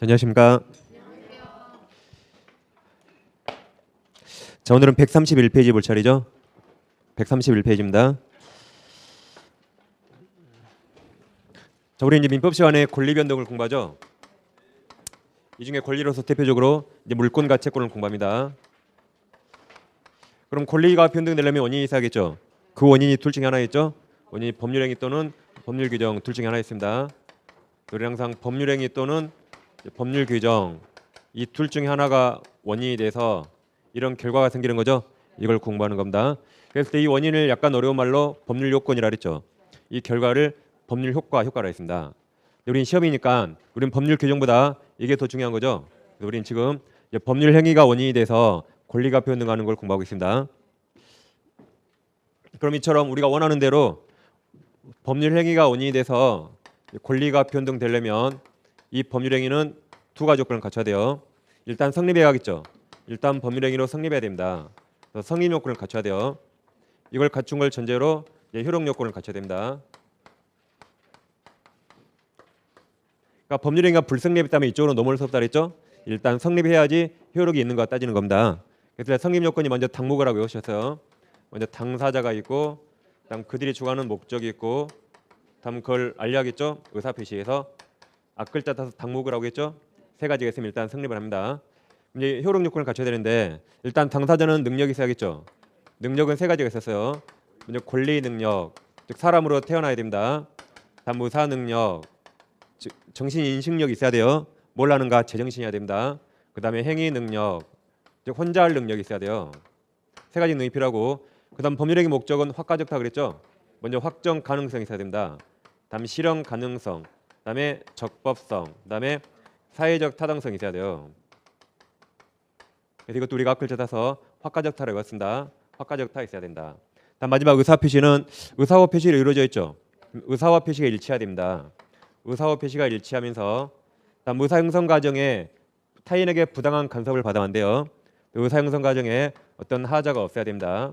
안녕하십니까. 자, 오늘은 131페이지 볼 차례죠. 131페이지입니다. 자, 우리 이제 민법 시간에 권리 변동을 공부하죠. 이 중에 권리로서 대표적으로 이제 물권 가채권을 공부합니다. 그럼 권리가 변동되려면 원인이 있어야겠죠. 그 원인이 둘 중에 하나겠죠. 원인이 법률행위 또는 법률 규정 둘 중에 하나 있습니다. 우리 항상 법률행위 또는 법률 규정 이 둘 중에 하나가 원인이 돼서 이런 결과가 생기는 거죠. 이걸 공부하는 겁니다. 그래서 이 원인을 약간 어려운 말로 법률 요건이라 그랬죠. 이 결과를 법률 효과라 했습니다. 우린 시험이니까 우린 법률 규정보다 이게 더 중요한 거죠. 우린 지금 법률 행위가 원인이 돼서 권리가 변동하는 걸 공부하고 있습니다. 그럼 이처럼 우리가 원하는 대로 법률 행위가 원인이 돼서 권리가 변동되려면 이 법률 행위는 두 가지 조건을 갖춰야 돼요. 일단 성립해야겠죠. 일단 법률 행위로 성립해야 됩니다. 그래서 성립 요건을 갖춰야 돼요. 이걸 갖춘 걸 전제로 효력 요건을 갖춰야 됩니다. 그러니까 법률 행위가 불성립했다면 이쪽으로 넘어올 수 없다 그랬죠. 일단 성립해야지 효력이 있는가 따지는 겁니다. 그래서 성립 요건이 먼저 당목이라고 외우셨어요. 먼저 당사자가 있고, 다음 그들이 주관하는 목적이 있고, 다음 그걸 알려야겠죠. 의사 표시에서 앞글자 따서 당목이라고 했죠. 세 가지가 있으면 일단 성립을 합니다. 이제 효력 요건을 갖춰야 되는데 일단 당사자는 능력이 있어야겠죠. 능력은 세 가지가 있었어요. 먼저 권리 능력, 즉 사람으로 태어나야 됩니다. 다음 의사 능력, 즉 정신 인식력이 있어야 돼요. 뭘 하는가 제정신이어야 됩니다. 그 다음에 행위 능력, 즉 혼자 할 능력이 있어야 돼요. 세 가지 능력이 필요하고, 그 다음 법률행위 목적은 확가적다 그랬죠. 먼저 확정 가능성이 있어야 됩니다. 다음 실현 가능성, 그 다음에 적법성, 그 다음에 사회적 타당성이 있어야 돼요. 그래서 이것도 우리가 앞글 찾아서 확가적타라고 했습니다. 확가적타 있어야 된다. 다음 마지막 의사 표시는 의사와 표시로 이루어져 있죠. 의사와 표시가 일치해야 됩니다. 의사와 표시가 일치하면서 다음 의사 형성 과정에 타인에게 부당한 간섭을 받으면 안 돼요. 의사 형성 과정에 어떤 하자가 없어야 됩니다.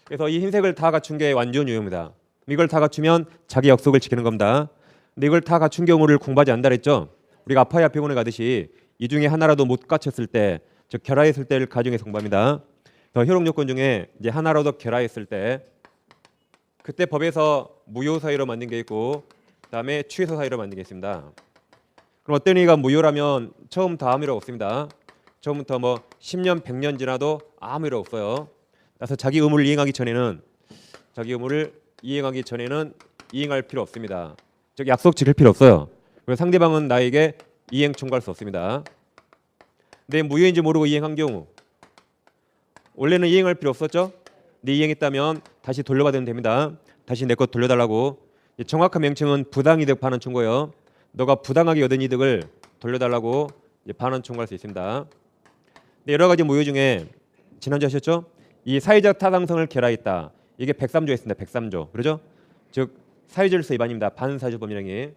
그래서 이 흰색을 다 갖춘 게 완전 유효입니다. 이걸 다 갖추면 자기 약속을 지키는 겁니다. 근데 이걸 다 갖춘 경우를 공부하지 않는다 그랬죠. 우리가 아파야 병원에 가듯이 이 중에 하나라도 못 갖췄을 때, 즉 결하했을 때를 가정해서 공부합니다. 효력 요건 중에 이제 하나라도 결하했을 때, 그때 법에서 무효 사유로 만든 게 있고, 그다음에 취소 사유로 만든 게 있습니다. 그럼 어떤 의가 무효라면 처음부터 아무 일 없습니다. 처음부터 뭐 10년, 100년 지나도 아무 일 없어요. 그래서 자기 의무를 이행하기 전에는 이행할 필요 없습니다. 즉 약속 지킬 필요 없어요. 그리고 상대방은 나에게 이행 청구할 수 없습니다. 근데 무효인지 모르고 이행한 경우, 원래는 이행할 필요 없었죠. 근데 이행했다면 다시 돌려받으면 됩니다. 다시 내 것 돌려달라고. 정확한 명칭은 부당이득 반환 청구예요. 너가 부당하게 얻은 이득을 돌려달라고 반환 청구할 수 있습니다. 근데 여러 가지 무효 중에 지난주 하셨죠? 이 사회적 타당성을 결하했다. 이게 103조에 있습니다. 103조. 그러죠? 즉 사회질서 위반입니다. 반사회적 법률행위.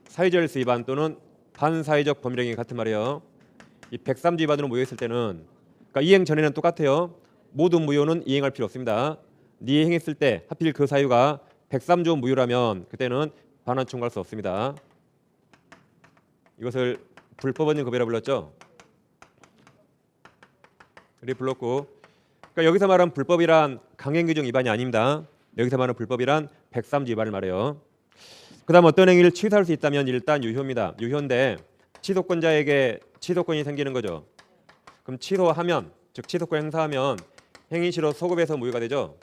사회질서 위반 또는 반사회적 법률행위 같은 말이에요. 이 103조 위반으로 무효했을 때는, 그러니까 이행 전에는 똑같아요. 모든 무효는 이행할 필요 없습니다. 네 이행했을 때 하필 그 사유가 103조 무효라면 그때는 반환 청구할 수 없습니다. 이것을 불법원인 급여라 불렀죠. 그리 불렀고, 그러니까 여기서 말한 불법이란 강행규정 위반이 아닙니다. 여기서 말하는 불법이란 103조 위반을 말해요. 그 다음 어떤 행위를 취소할 수 있다면 일단 유효입니다. 유효인데 취소권자에게 취소권이 생기는 거죠. 그럼 취소하면, 즉 취소권 행사하면 행위시로 소급해서 무효가 되죠.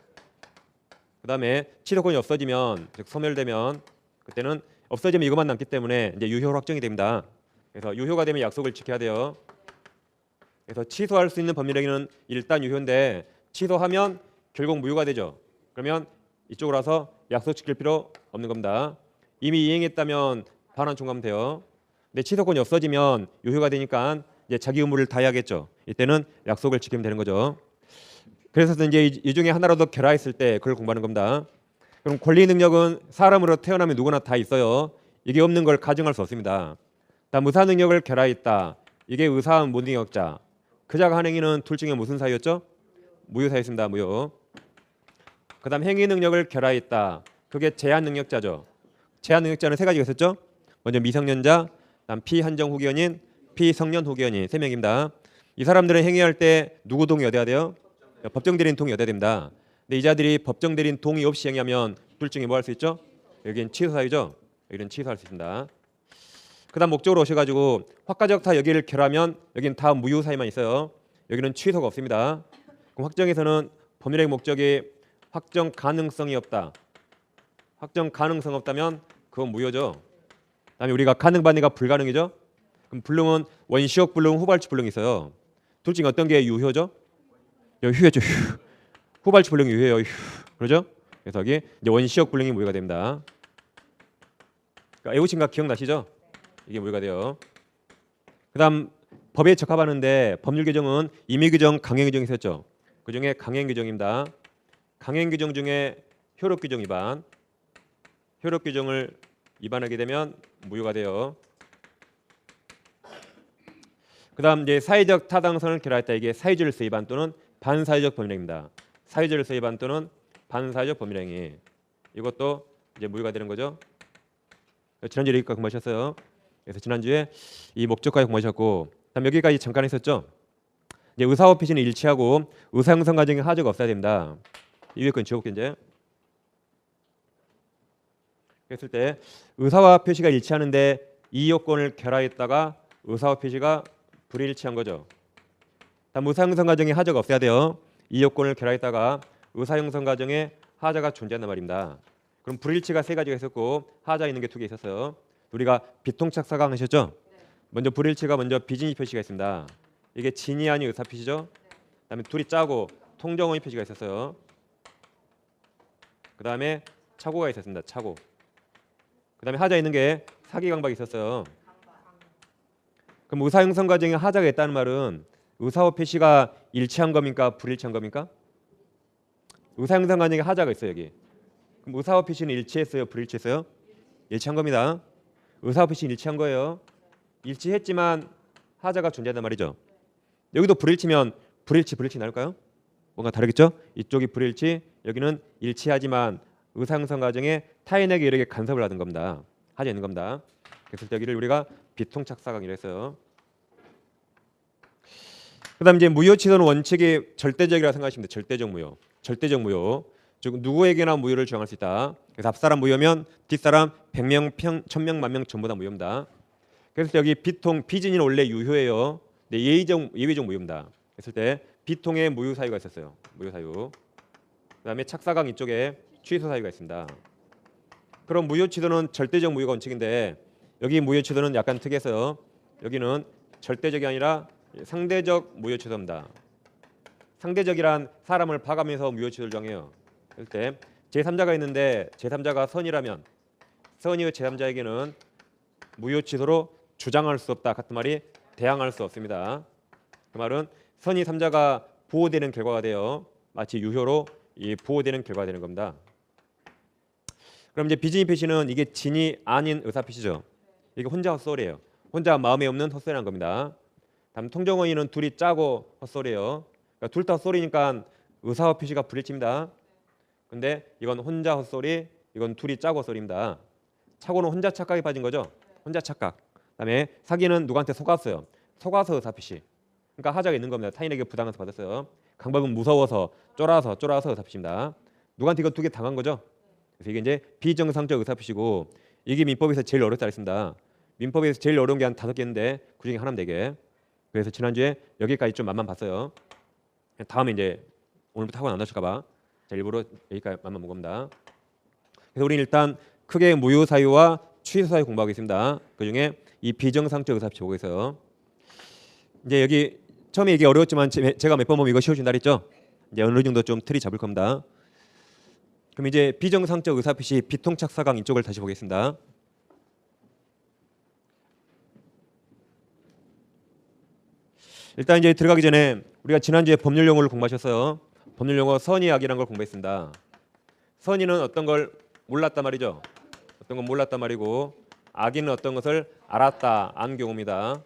그 다음에 취소권이 없어지면, 즉 소멸되면, 그때는 없어지면 이것만 남기 때문에 이제 유효 확정이 됩니다. 그래서 유효가 되면 약속을 지켜야 돼요. 그래서 취소할 수 있는 법률행위는 일단 유효인데 취소하면 결국 무효가 되죠. 그러면 이쪽으로 와서 약속 지킬 필요 없는 겁니다. 이미 이행했다면 반환 청구하면 돼요. 근데 취소권이 없어지면 유효가 되니까 이제 자기 의무를 다해야겠죠. 이때는 약속을 지키면 되는 거죠. 그래서 이제 이 중에 하나라도 결하했을 때 그걸 공부하는 겁니다. 그럼 권리 능력은 사람으로 태어나면 누구나 다 있어요. 이게 없는 걸 가정할 수 없습니다. 다음 의사 능력을 결하했다. 이게 의사한 무능력자. 그자가 한 행위는 둘 중에 무슨 사유였죠? 무효 사유였습니다. 무효. 그 다음 행위 능력을 결하했다. 그게 제한 능력자죠. 제한 능력자는 세 가지가 있었죠. 먼저 미성년자, 다음 피한정 후기원인, 피성년 후기원인 3명입니다. 이 사람들은 행위할 때 누구 동의 얻어야 돼요? 법정 대리인 동의 얻어야 됩니다. 근데 이 자들이 법정 대리인 동의 없이 행위하면 둘 중에 뭐 할 수 있죠? 여기는 취소 사유죠. 여기는 취소할 수 있습니다. 그다음 목적으로 오셔가지고 확가적 타 여기를 결하면 여기는 다 무효 사유만 있어요. 여기는 취소가 없습니다. 그럼 확정에서는 법률의 목적이 확정 가능성이 없다. 확정 가능성 없다면 그건 무효죠. 그다음에 우리가 가능 반대가 불가능이죠. 그럼 불능은 원시적 불능, 후발주 불능이 있어요. 둘 중에 어떤 게 유효죠? 휴였죠. 후발주 불능이 유효예요. 그러죠? 그래서 여기 이제 원시적 불능이 무효가 됩니다. 그러니까 애호칭가 기억나시죠? 이게 무효가 돼요. 그다음 법에 적합하는데 법률 규정은 임의 규정, 강행 규정이 있었죠. 그 중에 강행 규정입니다. 강행 규정 중에 효력 규정 위반, 효력 규정을 위반하게 되면 무효가 돼요. 그다음 이제 사회적 타당성을 결하했다. 이게 사유질서 위반 또는 반사회적 법률행위입니다. 사유질서 위반 또는 반사회적 법률행위. 이것도 이제 무효가 되는 거죠. 지난주에 여기까지 공부하셨어요. 그래서 지난주에 이 목적까지 공부하셨고, 다음 여기까지 잠깐 했었죠. 이제 의사와 표시는 일치하고 의사 형성 과정에 하자가 없어야 됩니다. 이 위에 건 지워볼게요. 이제 그랬을 때 의사와 표시가 일치하는데 이 요건을 결하했다가 의사와 표시가 불일치한 거죠. 다음 의사 형성 과정에 하자가 없어야 돼요. 이 요건을 결하했다가 의사 형성 과정에 하자가 존재한단 말입니다. 그럼 불일치가 3가지가 있었고 하자 있는 게 2개 있었어요. 우리가 비통착 사강 하셨죠? 먼저 불일치가 먼저 비진이 표시가 있습니다. 이게 진이 아닌 의사 표시죠. 그다음에 둘이 짜고 통정원이 표시가 있었어요. 그다음에 착오가 있었습니다. 착오. 그다음에 하자 있는 게 사기 강박이 있었어요. 그럼 의사 형성 과정에 하자가 있다는 말은 의사와 표시가 일치한 겁니까? 불일치한 겁니까? 의사 형성 과정에 하자가 있어요. 여기. 그럼 의사와 표시는 일치했어요? 불일치했어요? 일치한 겁니다. 의사와 표시는 일치한 거예요. 일치했지만 하자가 존재한단 말이죠. 여기도 불일치면 불일치 나올까요? 뭔가 다르겠죠? 이쪽이 불일치, 여기는 일치하지만 의사 형성 과정에 타인에게 이렇게 간섭을 하는 겁니다. 하자 있는 겁니다. 그래서 여기를 우리가 비통착 사강이라 했어요. 그다음 이제 무효 취소는 원칙이 절대적이라 생각하시면 돼요. 절대적 무효. 절대적 무효. 즉 누구에게나 무효를 주장할 수 있다. 그래서 앞사람 무효면 뒷사람 100명, 1000명, 10,000명 전부 다 무효입니다. 그래서 여기 비진이는 원래 유효예요. 근데 예외적 무효입니다. 그랬을 때 비통에 무효 사유가 있었어요. 무효 사유. 그다음에 착사강 이쪽에 취소 사유가 있습니다. 그럼 무효 취소는 절대적 무효가 원칙인데 여기 무효 취소는 약간 특이해서요. 여기는 절대적이 아니라 상대적 무효 취소입니다. 상대적이란 사람을 봐가면서 무효 취소를 정해요. 그럴 때 제3자가 있는데 제3자가 선이라면 선이의 제3자에게는 무효 취소로 주장할 수 없다. 같은 말이 대항할 수 없습니다. 그 말은 선이 3자가 보호되는 결과가 돼요. 마치 유효로 이 보호되는 결과가 되는 겁니다. 그럼 이제 비진이 표시는 이게 진이 아닌 의사 표시죠. 이게 혼자 헛소리예요. 혼자 마음에 없는 헛소리라는 겁니다. 다음 통정원인은 둘이 짜고 헛소리예요. 그러니까 둘 다 헛소리니까 의사와 표시가 불일치입니다. 근데 이건 혼자 헛소리, 이건 둘이 짜고 헛소리입니다. 착오는 혼자 착각에 빠진 거죠. 혼자 착각. 그다음에 사기는 누구한테 속았어요. 속아서 의사 표시. 그러니까 하자가 있는 겁니다. 타인에게 부당해서 받았어요. 강박은 무서워서 쫄아서 의사 표시입니다. 누구한테 이거 2개 당한 거죠. 그래서 이게 이제 비정상적 의사 표시고 이게 민법에서 제일 어렵다 했습니다. 민법에서 제일 어려운 게 한 5개인데 그중에 하나면 4개. 그래서 지난주에 여기까지 좀 맛만 봤어요. 다음에 이제 오늘부터 학원 안 하실까봐 일부러 여기까지 맛만 본 겁니다. 그래서 우리는 일단 크게 무효 사유와 취소 사유 공부하고 있습니다. 그중에 이 비정상적 의사 표시 보고 있어요. 이제 여기 처음에 이게 어려웠지만 제가 몇 번 보면 이거 쉬워진다 했죠. 이제 어느 정도 좀 틀이 잡을 겁니다. 그럼 이제 비정상적 의사 표시 비통착 사강 이쪽을 다시 보겠습니다. 일단 이제 들어가기 전에 우리가 지난주에 법률 용어를 공부하셨어요. 법률 용어 선의 악이라는 걸 공부했습니다. 선의는 어떤 걸 몰랐단 말이죠. 어떤 건 몰랐단 말이고 악인은 어떤 것을 알았다 안 경우입니다.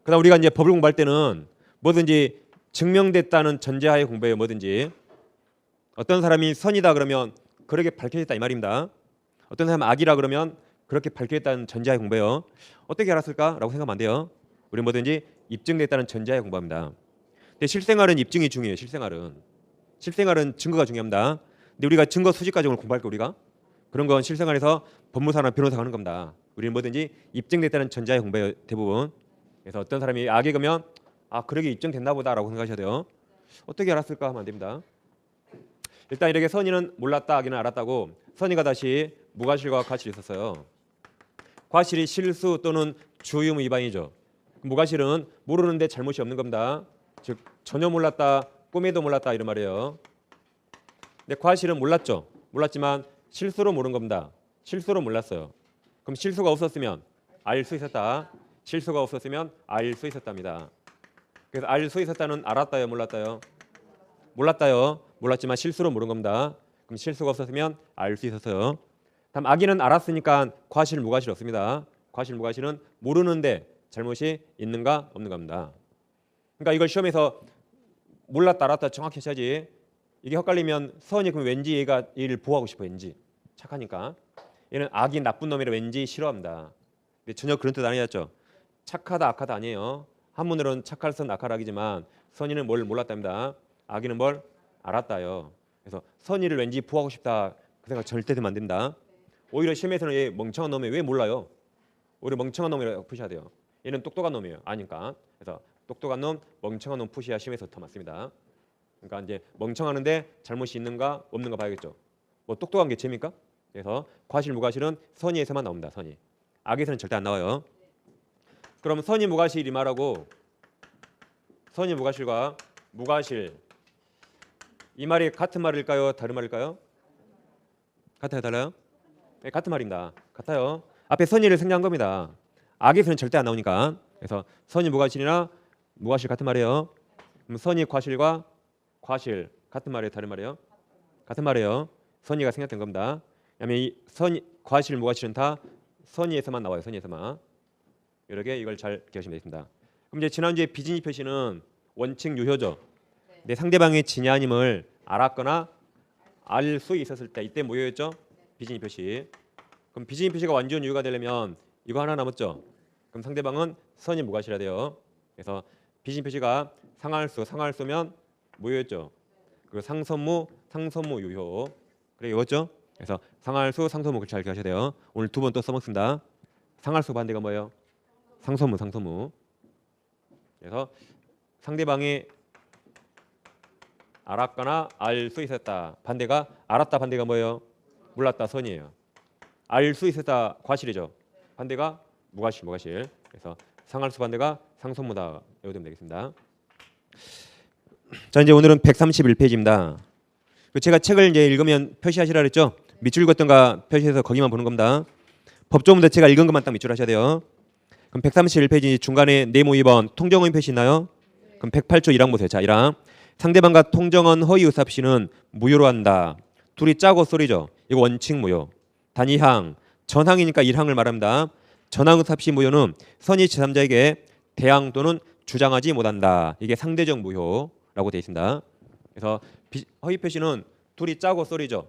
그다음 우리가 이제 법을 공부할 때는 뭐든지 증명됐다는 전제하에 공부해요. 뭐든지 어떤 사람이 선이다 그러면 그렇게 밝혀졌다 이 말입니다. 어떤 사람은 악이라 그러면 그렇게 밝혀있다는 전제하에 공부해요. 어떻게 알았을까라고 생각하면 안 돼요. 우리 뭐든지 입증됐다는 전제하에 공부합니다. 근데 실생활은 입증이 중요해요. 실생활은 증거가 중요합니다. 근데 우리가 증거 수집 과정을 공부할까 우리가? 그런 건 실생활에서 법무사나 변호사가 하는 겁니다. 우리는 뭐든지 입증됐다는 전제하에 공부해요. 대부분. 그래서 어떤 사람이 악에 그면 그러게 입증됐나 보다라고 생각하셔야 돼요. 어떻게 알았을까 하면 안 됩니다. 일단 이렇게 선의는 몰랐다 악의는 알았다고 선의가 다시 무과실과 과실이 있었어요. 과실이 실수 또는 주의의무 위반이죠. 무과실은 모르는데 잘못이 없는 겁니다. 즉 전혀 몰랐다, 꿈에도 몰랐다 이런 말이에요. 근데 과실은 몰랐죠. 몰랐지만 실수로 모른 겁니다. 실수로 몰랐어요. 그럼 실수가 없었으면 알 수 있었다. 실수가 없었으면 알 수 있었답니다. 그래서 알 수 있었다는 알았다요, 몰랐다요? 몰랐다요. 몰랐지만 실수로 모른 겁니다. 그럼 실수가 없었으면 알 수 있었어요. 다음 악의는 알았으니까 과실, 무과실 없습니다. 과실, 무과실은 모르는데 잘못이 있는가 없는 겁니다. 그러니까 이걸 시험에서 몰랐다, 알았다 정확히 해야지. 이게 헷갈리면 선이 그럼 왠지 얘가 얘를 보호하고 싶어 왠지 착하니까 얘는 악이 나쁜 놈이라 왠지 싫어합니다. 근데 전혀 그런 뜻 아니었죠. 착하다, 악하다 아니에요. 한문으로는 착할 선, 악할 악이지만 선의는 뭘 몰랐답니다. 악의는 뭘 알았다요. 그래서 선의를 왠지 보호하고 싶다 그 생각 절대 들면 안 된다. 오히려 시험에서는 얘 멍청한 놈이 왜 몰라요? 오히려 멍청한 놈이라고 푸셔야 돼요. 얘는 똑똑한 놈이에요. 아니까. 그래서 똑똑한 놈, 멍청한 놈 푸시야 시험에서 더 맞습니다. 그러니까 이제 멍청하는데 잘못이 있는가 없는가 봐야겠죠. 뭐 똑똑한 게 재미입니까? 그래서 과실, 무과실은 선의에서만 나옵니다. 선의. 악에서는 절대 안 나와요. 그럼 선의, 무과실 이 말하고 선의, 무과실과 무과실 이 말이 같은 말일까요? 다른 말일까요? 같아요, 달라요? 네, 같은 말입니다. 같아요. 앞에 선의를 생략한 겁니다. 악에서는 절대 안 나오니까. 그래서 선의, 무과실이나 무과실 같은 말이에요. 그럼 선의, 과실과 과실 같은 말이에요, 다른 말이에요? 같은 말이에요. 선의가 생략된 겁니다. 왜냐하면 이 선의, 과실, 무과실은 다 선의에서만 나와요. 선의에서만. 이렇게 이걸 잘 기억하시면 되겠습니다. 그럼 이제 지난주에 비진이 표시는 원칙 유효죠. 내 상대방의 진이 아님을 알았거나 알 수 있었을 때 이때 무효였죠. 비진이 표시. 그럼 비진이 표시가 완전 유효가 되려면 이거 하나 남았죠. 그럼 상대방은 선의, 무과실해야 돼요. 그래서 비진이 표시가 상할수면 무효였죠. 그리고 상선무 유효. 그래 이거죠. 그래서 상할수, 상선무 잘 기억하셔야 돼요. 오늘 두 번 또 써먹습니다. 상할수 반대가 뭐예요? 상선무. 그래서 상대방이 알았거나 알 수 있었다. 반대가 알았다. 반대가 뭐예요? 몰랐다. 선이에요. 알 수 있었다. 과실이죠. 반대가 무과실. 그래서 상할수 반대가 상선무다. 외우면 되겠습니다. 자 이제 오늘은 131페이지입니다. 제가 책을 이제 읽으면 표시하시라 그랬죠. 밑줄 긋던가 표시해서 거기만 보는 겁니다. 법조문도 제가 읽은 것만 딱 밑줄하셔야 돼요. 그럼 131페이지 중간에 네모 2번 통정원 표시 있나요? 그럼 108조 1항 보세요. 자 1항 상대방과 통정원 허위 의사표시는 무효로 한다. 둘이 짜고 소리죠. 이거 원칙 무효. 단 2항 전항이니까 1항을 말합니다. 전항 의사표시 무효는 선의 제3자에게 대항 또는 주장하지 못한다. 이게 상대적 무효라고 되어 있습니다. 그래서 허위 표시는 둘이 짜고 소리죠.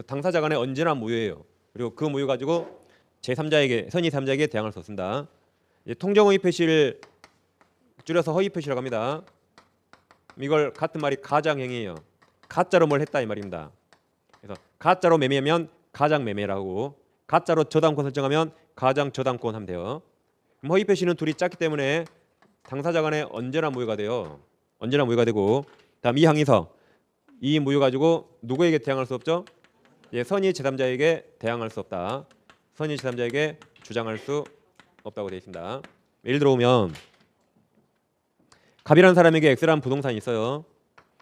당사자 간에 언제나 무효예요. 그리고 그 무효 가지고 제3자에게 선의 3자에게 대항할 수 없습니다. 통정 허위 표시를 줄여서 허위 표시라고 합니다. 이걸 같은 말이 가장행위예요. 가짜로 뭘 했다 이 말입니다. 그래서 가짜로 매매하면 가장매매라고 가짜로 저당권 설정하면 가장저당권 하면 돼요. 그럼 허위 표시는 둘이 짰기 때문에 당사자 간에 언제나 무효가 돼요. 언제나 무효가 되고 다음 이 항에서 이 무효 가지고 누구에게 대항할 수 없죠? 선의 제3자에게 대항할 수 없다. 선의 제3자에게 주장할 수 없다고 되어 있습니다. 예를 들어 보면 갑이라는 사람에게 X라는 부동산이 있어요.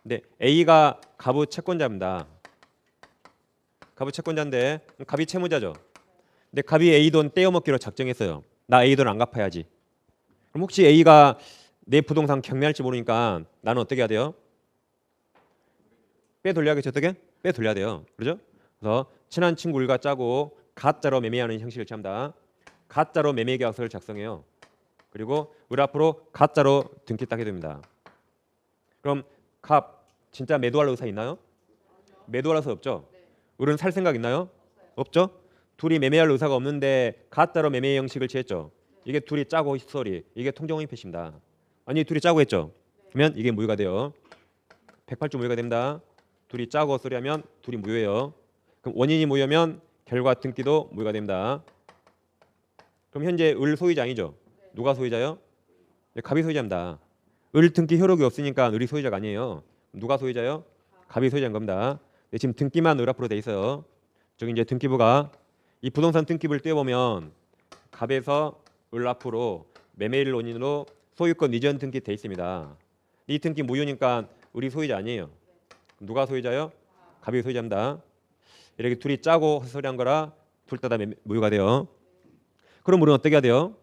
근데 A가 갑의 채권자입니다. 갑의 채권자인데 갑이 채무자죠. 근데 갑이 A 돈 떼어먹기로 작정했어요. 나 A 돈 안 갚아야지. 그럼 혹시 A가 내 부동산 경매할지 모르니까 나는 어떻게 해야 돼요? 빼돌려야겠죠. 어떻게? 빼돌려야 돼요. 그렇죠? 그래서 친한 친구 일과 짜고 가짜로 매매하는 형식을 취합니다. 가짜로 매매 계약서를 작성해요. 그리고 우리 앞으로 가짜로 등기 따게 됩니다. 그럼 갑 진짜 매도할 의사 있나요? 매도할 의사 없죠. 우리는 살 생각 있나요? 없죠. 둘이 매매할 의사가 없는데 가짜로 매매 형식을 취했죠. 이게 둘이 짜고 헛소리. 이게 통정허위 표시입니다. 아니 둘이 짜고 했죠. 그러면 이게 무효가 돼요. 108조 무효가 됩니다. 둘이 짜고 헛소리하면 둘이 무효예요. 그럼 원인이 무효면 결과 등기도 무효가 됩니다. 그럼 현재 을 소유자 아니죠? 누가 소유자요? 갑이 소유자입니다. 을 등기 효력이 없으니까 을이 소유자가 아니에요. 누가 소유자요? 갑이 소유자인 겁니다. 지금 등기만 을 앞으로 돼 있어요. 저기 이제 등기부가 이 부동산 등기부를 떼어보면 갑에서 을 앞으로 매매일 원인으로 소유권 이전 등기 돼 있습니다. 이 등기 무효니까 을이 소유자 아니에요. 누가 소유자요? 갑이 소유자입니다. 이렇게 둘이 짜고 헛소리한 거라 둘 다 무효가 돼요. 그럼 우리는 어떻게 해야 돼요?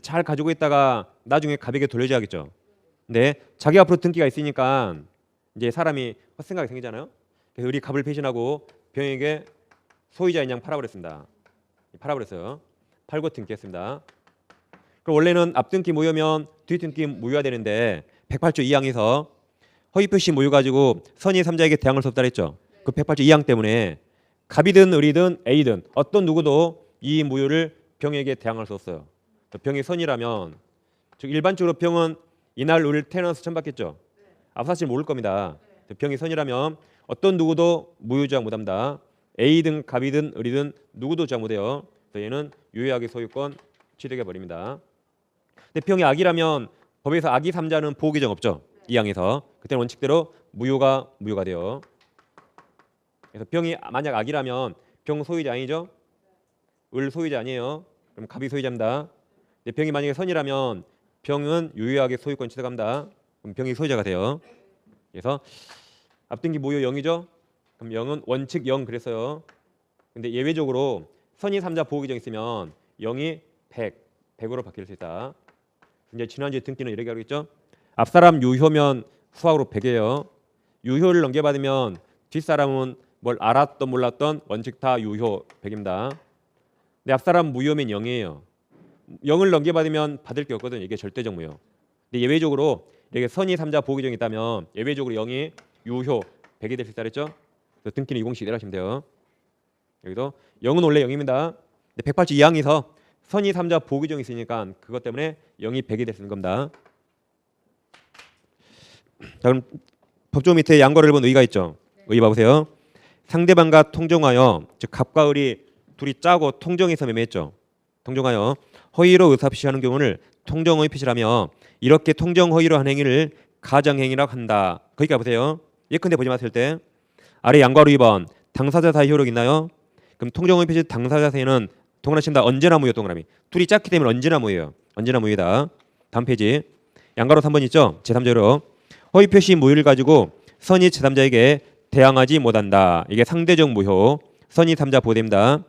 잘 가지고 있다가 나중에 갑에게 돌려줘야겠죠. 근데 자기 앞으로 등기가 있으니까 이제 사람이 헛생각이 생기잖아요. 그래서 을이 갑을 배신하고 병에게 소유자인 양 팔아버렸습니다. 팔아버렸어요. 팔고 등기했습니다. 그럼 원래는 앞등기 무효면 뒷등기 무효가 되는데 108조 2항에서 허위표시 무효 가지고 선의 3자에게 대항할 수 없다 했죠. 그 108조 2항 때문에 갑이든 을이든 A든 어떤 누구도 이 무효를 병에게 대항할 수 없어요. 병이 선이라면 즉 일반적으로 병은 이날 을을 태어나서 처음 받겠죠. 사실 모를 겁니다. 병이 선이라면 어떤 누구도 무효주장 못합니다. A든 갑이든 을이든 누구도 주장 못해요. 얘는 유효하게 소유권 취득해 버립니다. 근데 병이 악이라면 법에서 악의 3자는 보호 규정 없죠. 이 항에서 그때는 원칙대로 무효가 돼요. 그래서 병이 만약 악이라면 병 소유자 아니죠? 을 소유자 아니에요. 그럼 갑이 소유자입니다. 근데 병이 만약에 선이라면 병은 유효하게 소유권 취득합니다. 그럼 병이 소유자가 돼요. 그래서 앞등기 무효 0이죠? 그럼 0은 원칙 0 그랬어요. 근데 예외적으로 선의 3자 보호 규정 있으면 0이 100으로 바뀔 수 있다. 이제 지난주에 등기는 이렇게 하고 있죠. 앞사람 유효면 후학으로 100이에요. 유효를 넘겨받으면 뒷사람은 뭘 알았던 몰랐던 원칙 다 유효 100입니다. 근데 앞사람 무효면 0이에요. 0을 넘겨받으면 받을 게 없거든요. 이게 절대적 무효. 근데 예외적으로 이렇게 선의 3자 보호 규정이 있다면 예외적으로 0이 유효 100이 될 수 있다 그랬죠. 그래서 등기는 2공식 내려가시면 돼요. 여기도 0은 원래 0입니다. 근데 108조 2항에서 선의 3자 보호 규정이 있으니까 그것 때문에 0이 100이 되는 겁니다. 자, 그럼 법조 밑에 양거를 본 의가 있죠. 의 봐보세요. 상대방과 통정하여 즉 갑과 을이 둘이 짜고 통정해서 매매했죠. 통정하여 허위로 의사표시하는 경우를 통정허위 표시라며 이렇게 통정허위로 한 행위를 가정행위라고 한다. 거기까지 보세요. 예컨대 보지 마실 때 아래 양과로 2번 당사자 사이 효력 있나요? 그럼 통정허위 표시 당사자 사이는 동그라미 언제나 무효 동그라미. 둘이 짰기 때문에 언제나 무효예요. 언제나 무효다. 다음 페이지 양가로 3번 있죠. 제3자로 허위 표시 무효를 가지고 선의 제3자에게 대항하지 못한다. 이게 상대적 무효. 선의 3자 보호됩니다.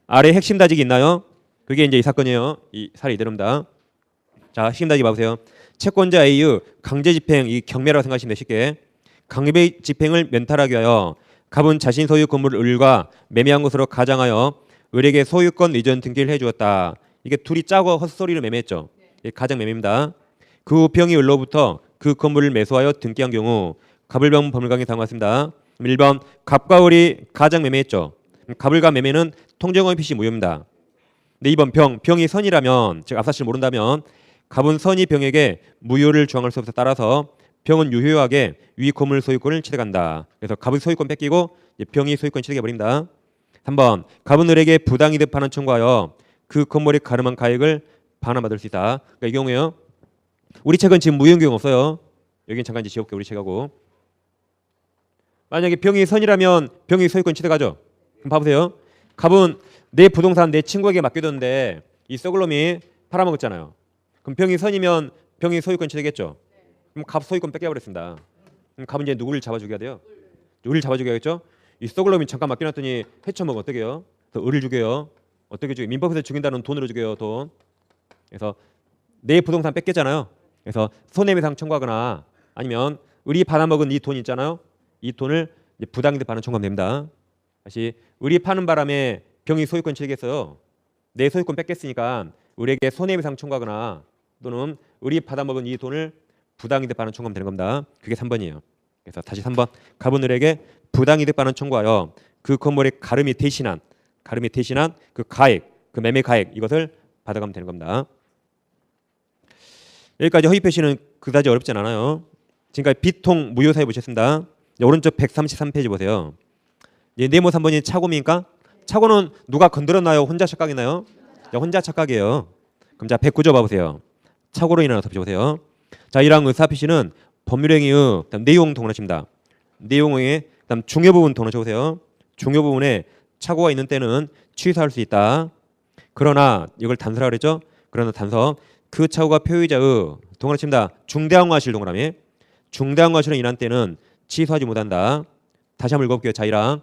아래 핵심 다직이 있나요? 그게 이제 이 사건이에요. 이 사례 이대로입니다. 자, 핵심 다직 봐보세요. 채권자 A의 강제 집행 이 경매라고 생각하시면 돼요. 쉽게 강제 집행을 면탈하기 위하여 갑은 자신 소유 건물을 을과 매매한 것으로 가정하여 을에게 소유권 이전 등기를 해주었다. 이게 둘이 짜고 헛소리를 매매했죠. 이게 가정 매매입니다. 그 후 병이 을로부터 그 건물을 매수하여 등기한 경우 갑을병 법률강의 담았습니다. 1번 갑과 을이 가정 매매했죠. 갑을과 매매는 통정허위 표시 무효입니다. 근데 2번 병이 선이라면 즉 앞사실 모른다면 갑은 선이 병에게 무효를 주장할 수 없어 따라서 병은 유효하게 위 건물 소유권을 취득한다. 그래서 갑의 소유권 뺏기고 병이 소유권 취득해 버립니다. 3번 갑은 을에게 부당이득 반환 청구하여 그 건물에 가름한 가액을 반환받을 수 있다. 그러니까 이 경우에요. 우리 책은 지금 무효인 경우 없어요. 여기는 잠깐 이제 지워볼게요. 우리 책하고. 만약에 병이 선이라면 병이 소유권 취득하죠. 그럼 봐보세요. 갑은 내 부동산 내 친구에게 맡겨뒀는데 이 썩을 놈이 팔아먹었잖아요. 그럼 병이 선이면 병이 소유권 취득했죠. 그럼 갑 소유권 뺏겨버렸습니다. 그럼 갑은 이제 누구를 잡아주게 돼요? 을을 잡아주게하겠죠. 이 썩을 놈이 잠깐 맡겨놨더니 해쳐먹으면 어떻게 해요? 그래서 을을 죽여요. 어떻게 죽여요? 민법에서 죽인다는 돈으로 죽여요. 돈. 그래서 내 부동산 뺏겼잖아요. 그래서 손해배상 청구하거나 아니면 을이 받아먹은 이 돈 있잖아요. 이 돈을 이제 부당이득 반환 청구하면 됩니다. 다시 을이 파는 바람에 병이 소유권 취득했어요. 내 소유권 뺏겼으니까 을에게 손해배상 청구하거나 또는 을이 받아먹은 이 돈을 부당이득 반환 청구하면 되는 겁니다. 그게 3번이에요. 그래서 다시 3번 갑은 을에게 부당이득 반환 청구하여 그 건물의 가름이 대신한 가름이 대신한 그 가액, 그 매매 가액 이것을 받아가면 되는 겁니다. 여기까지 허위 표시는 그다지 어렵진 않아요. 지금까지 비통 무효사유 보셨습니다. 오른쪽 133페이지 보세요. 네모 3번이 차고입니까? 차고는 누가 건드렸나요? 혼자 착각이나요? 혼자 착각이에요. 그럼 자 109조 봐보세요. 착오로 인한 의사 표시 보세요. 자 이랑 의사 표시는 법률행위의 내용 동원하십니다. 내용의 그다음 중요 부분 동원하셔 보세요. 중요 부분에 착오가 있는 때는 취소할 수 있다. 그러나 이걸 단서라 그랬죠? 그러나 단서 그 착오가 표의자의 동원하십니다. 중대한 과실 동원함이 중대한 과실로 인한 때는 취소하지 못한다. 다시 한번 읽어볼게요. 자 이랑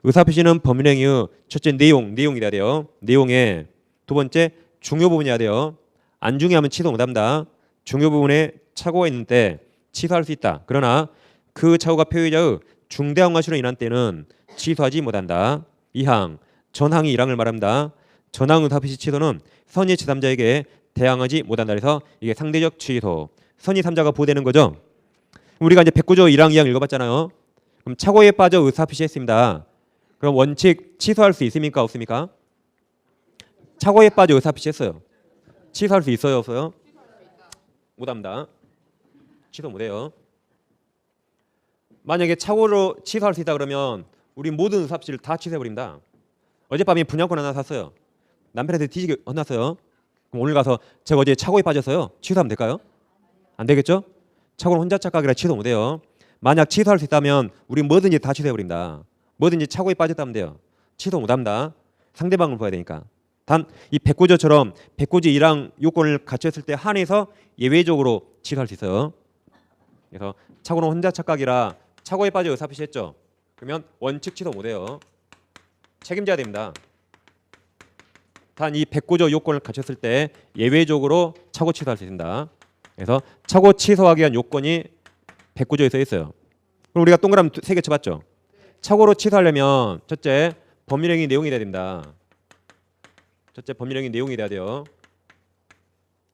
의사 표시는 법률행위의 첫째 내용이 돼야 돼요. 내용에 두 번째 중요 부분이어야 돼요. 안중요하면 취소 못합니다. 중요 부분에 착오가 있는 때 취소할 수 있다. 그러나 그 착오가 표의자의 중대한 과실로 인한 때는 취소하지 못한다. 2항 전항이 1항을 말합니다. 전항 의사 표시 취소는 선의 제3자에게 대항하지 못한다. 그래서 이게 상대적 취소. 선의 3자가 보호되는 거죠. 우리가 이제 109조 1항 2항 읽어봤잖아요. 그럼 착오에 빠져 의사 표시했습니다. 그럼 원칙 취소할 수 있습니까? 없습니까? 착오에 빠져 의사 표시했어요. 취소할 수 있어요? 없어요? 못합니다. 취소 못해요. 만약에 착오로 취소할 수 있다 그러면 우리 모든 의사 표시를 다 취소해버립니다. 어젯밤에 분양권 하나 샀어요. 남편한테 뒤지게 혼났어요. 그럼 오늘 가서 제가 어제 착오에 빠졌어요. 취소하면 될까요? 안 되겠죠? 착오는 혼자 착각이라 취소 못해요. 만약 취소할 수 있다면 우리 뭐든지 다 취소해버립니다. 뭐든지 착오에 빠졌다면 돼요. 취소 못합니다. 상대방을 봐야 되니까. 단 이 109조처럼 109조 1항 요건을 갖췄을 때 한해서 예외적으로 취소할 수 있어요. 그래서 착오는 혼자 착각이라 착오에 빠져 의사 표시했죠. 그러면 원칙 취소 못해요. 책임져야 됩니다. 단 이 109조 요건을 갖췄을 때 예외적으로 착오 취소할 수 있습니다. 그래서 착오 취소하기 위한 요건이 109조에 써 있어요. 그럼 우리가 동그라미 3개 쳐봤죠. 착오로 취소하려면 첫째 법률행위 내용이 돼야 됩니다. 첫째 법률행위 내용이 돼야 돼요.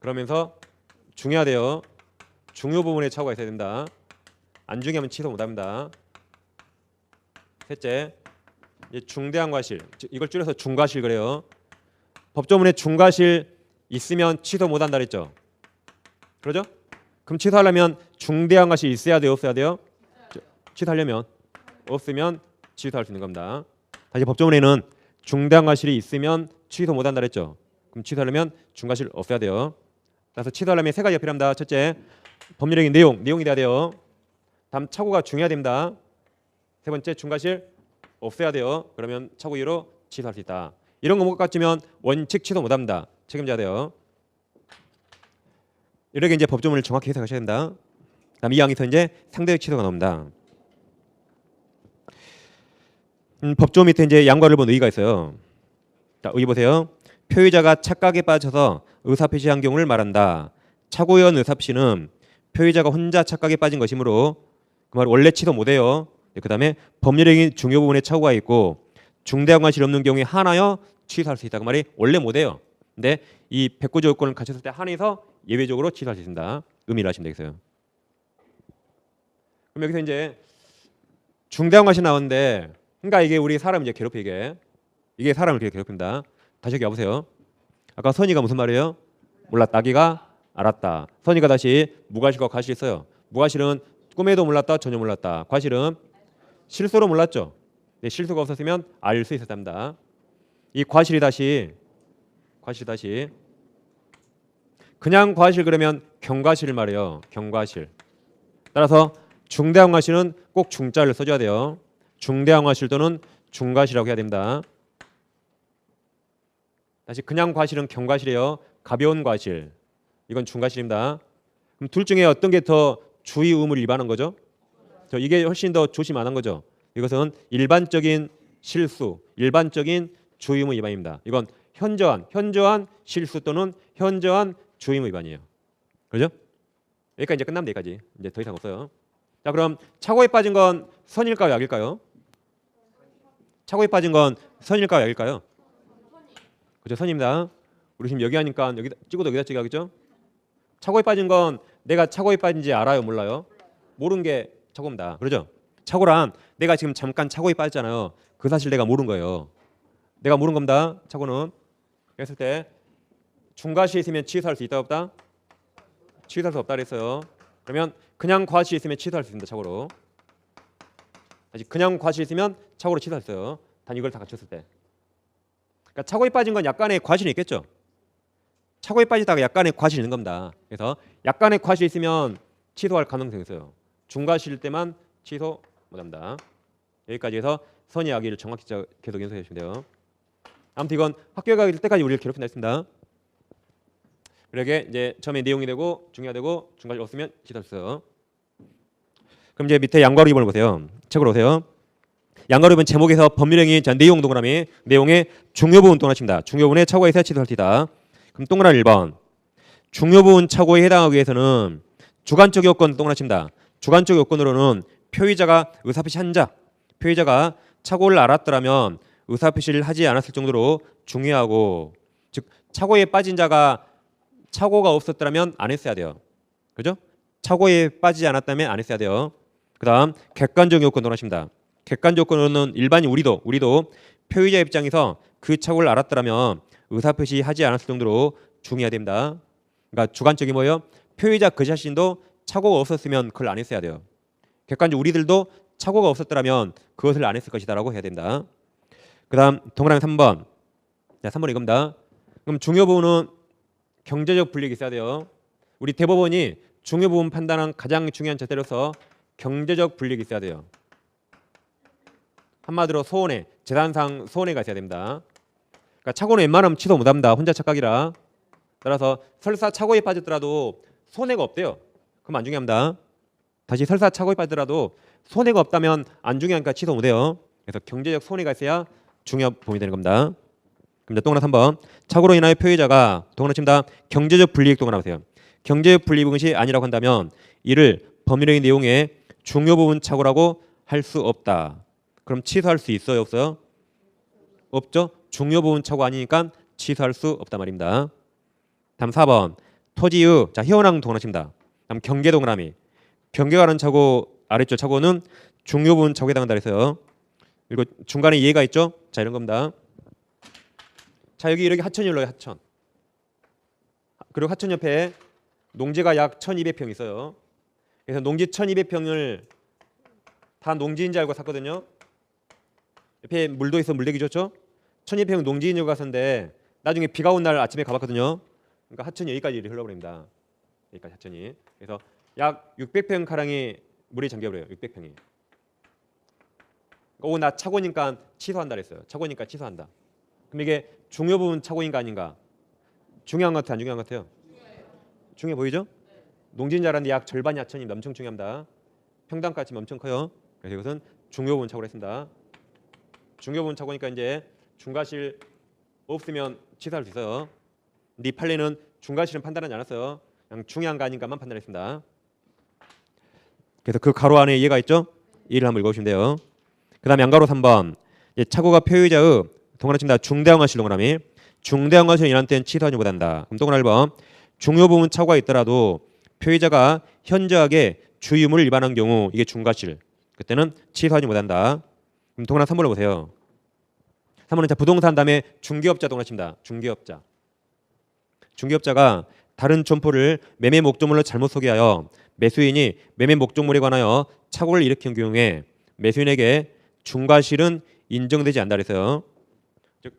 그러면서 중요해야 돼요. 중요 부분에 착오가 있어야 된다. 안 중요하면 취소 못합니다. 셋째 이제 중대한 과실, 이걸 줄여서 중과실 그래요. 법조문에 중과실 있으면 취소 못한다 그랬죠. 그러죠? 그럼 취소하려면 중대한 과실 있어야 돼요? 없어야 돼요? 취소하려면 없으면 취소할 수 있는 겁니다. 다시 법조문에는 중대한 과실이 있으면 취소 못한다 그랬죠. 그럼 취소하려면 중과실 없어야 돼요. 따라서 취소하려면 3가지가 필요합니다. 첫째 법률행위 내용이 돼야 돼요. 다음 착오가 중요해야 됩니다. 세 번째 중과실 없어야 돼요. 그러면 착오 이후로 취소할 수 있다. 이런 거 같으면 원칙 취소 못합니다. 책임져야 돼요. 이렇게 이제 법조문을 정확히 해석하셔야 된다. 다음 2항에서 이제 상대적 취소가 나옵니다. 법조 밑에 이제 양과를 본 의의가 있어요. 자, 의의 보세요. 표의자가 착각에 빠져서 의사표시한 경우를 말한다. 착오연 의사표시는 표의자가 혼자 착각에 빠진 것이므로 그 말 원래 취소 못해요. 그 다음에 법률행위 중요 부분에 착오가 있고 중대한 과실이 없는 경우에 한하여 취소할 수 있다. 그 말이 원래 못해요. 근데 이 109조 요건을 갖췄을 때 한해서 예외적으로 취소할 수 있습니다. 의미를 하시면 되겠어요. 그럼 여기서 이제 중대한 과실 나오는데 그러니까 이게 우리 사람 이제 괴롭혀 이게 사람을 되게 괴롭힌다. 다시 여기 와보세요. 아까 선이가 무슨 말이에요? 몰랐다. 아기가 알았다. 선이가 다시 무과실과 과실이 있어요. 무과실은 꿈에도 몰랐다. 전혀 몰랐다. 과실은 실수로 몰랐죠. 네, 실수가 없었으면 알 수 있었답니다. 이 과실이 다시 그냥 과실 그러면 경과실 말이에요. 경과실. 따라서 중대한 과실은 꼭 중자를 써줘야 돼요. 중대한 과실 또는 중과실이라고 해야 됩니다. 다시 그냥 과실은 경과실이에요. 가벼운 과실. 이건 중과실입니다. 그럼 둘 중에 어떤 게 더 주의 의무를 위반한 거죠? 이게 훨씬 더 조심 안 한 거죠. 이것은 일반적인 실수, 일반적인 주의 의무 위반입니다. 이건 현저한 실수 또는 현저한 주의 의무 위반이에요. 그렇죠? 여기까지 이제 끝나면 여기까지. 이제 더 이상 없어요. 자, 그럼 착오에 빠진 건 선일까요, 악일까요? 착오에 빠진 건 선일까요, 악일까요? 그죠, 선입니다. 우리 지금 여기 하니까 여기 찍어도 여기다 찍어야겠죠? 착오에 빠진 건 내가 착오에 빠진지 알아요, 몰라요? 모르는 게 착오입니다. 그러죠? 착오란 내가 지금 잠깐 착오에 빠졌잖아요. 그 사실 내가 모르는 거예요. 내가 물은 겁니다. 착오는. 그랬을 때 중과실이 있으면 취소할 수 있다 없다? 취소할 수 없다 그랬어요. 그러면 그냥 과실이 있으면 취소할 수 있습니다. 착오로. 아직 그냥 과실이 있으면 착오로 취소할 수 있어요. 단 이걸 다 갖췄을 때. 그러니까 착오에 빠진 건 약간의 과실이 있겠죠. 착오에 빠지다가 약간의 과실이 있는 겁니다. 그래서 약간의 과실이 있으면 취소할 가능성이 있어요. 중과실일 때만 취소 못합니다. 여기까지 해서 선의 이야기를 정확히 계속 연습해 주시면 돼요. 아무튼 이건 학교에 가기 때까지 우리를 괴롭힌다 했습니다. 그러게 이제 처음에 내용이 되고 중요가 되고 중과실 없으면 취소했어요. 그럼 이제 밑에 양괄호 2번을 보세요. 책으로 오세요. 양괄호 2번 제목에서 법률행위 내용 동그라미 내용의 중요 부분 동그라칩니다. 중요 부분에 착오에 있어야 취소할 테다. 그럼 동그라미 1번 중요 부분 착오에 해당하기 위해서는 주관적 요건 동그라칩니다. 주관적 요건으로는 표의자가 의사표시한 자, 표의자가 착오를 알았더라면 의사표시를 하지 않았을 정도로 중요하고, 즉 착오에 빠진 자가 착오가 없었더라면 안 했어야 돼요. 그죠? 착오에 빠지지 않았다면 안 했어야 돼요. 그 다음 객관적 요건 동그라칩니다. 객관적 요건으로는 일반인 우리도 표의자 입장에서 그 착오를 알았더라면 의사표시 하지 않았을 정도로 중요해야 됩니다. 그러니까 주관적이 뭐예요? 표의자 그 자신도 착오가 없었으면 그걸 안 했어야 돼요. 객관적 우리들도 착오가 없었더라면 그것을 안 했을 것이다라고 해야 됩니다. 그 다음 동그라미 3번. 자, 3번 이겁니다. 그럼 중요 부분은 경제적 불이익이 있어야 돼요. 우리 대법원이 중요 부분 판단한 가장 중요한 잣대로서 경제적 불이익이 있어야 돼요. 한마디로 손해, 재산상 손해가 있어야 됩니다. 그러니까 착오는 웬만하면 취소 못합니다. 혼자 착각이라. 따라서 설사 착오에 빠졌더라도 손해가 없대요. 그럼 안 중요합니다. 다시 설사 착오에 빠지더라도 손해가 없다면 안 중요하니까 취소 못해요. 그래서 경제적 손해가 있어야 중요 부분이 되는 겁니다. 그럼 동그라미 3번. 착오로 인하여 표의자가 동그라미 칩니다. 경제적 불이익 동그라미 보세요. 경제적 불이익 것이 아니라고 한다면 이를 법률행위 내용의 중요 부분 착오라고 할 수 없다. 그럼 취소할 수 있어요, 없어요? 없죠. 중요 부분 착오 아니니까 취소할 수 없단 말입니다. 다음 4번. 토지의 자 희원항 동그라미 칩니다. 다음 경계 동그라미. 경계가 가는 착오 아래쪽 착오는 중요 부분 착오에 해당한다 그랬어요. 그리고 중간에 이해가 있죠? 자 이런 겁니다. 자 여기 이렇게 하천이 흘러요. 하천. 그리고 하천 옆에 농지가 약 1200평 있어요. 그래서 농지 1200평을 다 농지인 줄 알고 샀거든요. 옆에 물도 있어 물대기 좋죠? 1200평 농지인 줄 알고 샀는데 나중에 비가 온 날 아침에 가봤거든요. 그러니까 하천이 여기까지 흘러버립니다. 여기까지 하천이. 그래서 약 600평 가량이 물이 잠겨버려요. 600평이. 나 착오니까 취소한다 그랬어요. 착오니까 취소한다. 그럼 이게 중요 부분 착오인가 아닌가? 중요한 것 같아요? 안 중요한 것 같아요? 중요해 보이죠? 농지인 줄 알았는데 약 절반이 하천이 엄청 중요합니다. 평당가치 엄청 커요. 그래서 이것은 중요 부분 착오를 했습니다. 중요 부분 착오니까 이제 중과실 없으면 취소할 수 있어요. 근데 이 판례는 중과실은 판단하지 않았어요. 그냥 중요한 거 아닌가만 판단했습니다. 그래서 그 가로 안에 이해가 있죠? 이해를 한번 읽어보시면 돼요. 그 다음에 양가로 3번. 착오가 표의자의 동그라미 칩니다. 중대한 과실 동그라미. 중대한 과실을 인한 때는 취소하지 못한다. 그럼 동그라미 1번. 중요 부분 착오가 있더라도 표의자가 현저하게 주의무를 위반한 경우 이게 중과실. 그때는 취소하지 못한다. 그럼 동그라미 3번을 보세요. 3번은 자 부동산 다음에 중개업자 동그라미 칩니다. 중개업자. 중개업자가 다른 점포를 매매 목적물로 잘못 소개하여 매수인이 매매 목적물에 관하여 착오를 일으킨 경우에 매수인에게 중과실은 인정되지 않는다 그랬어요. 즉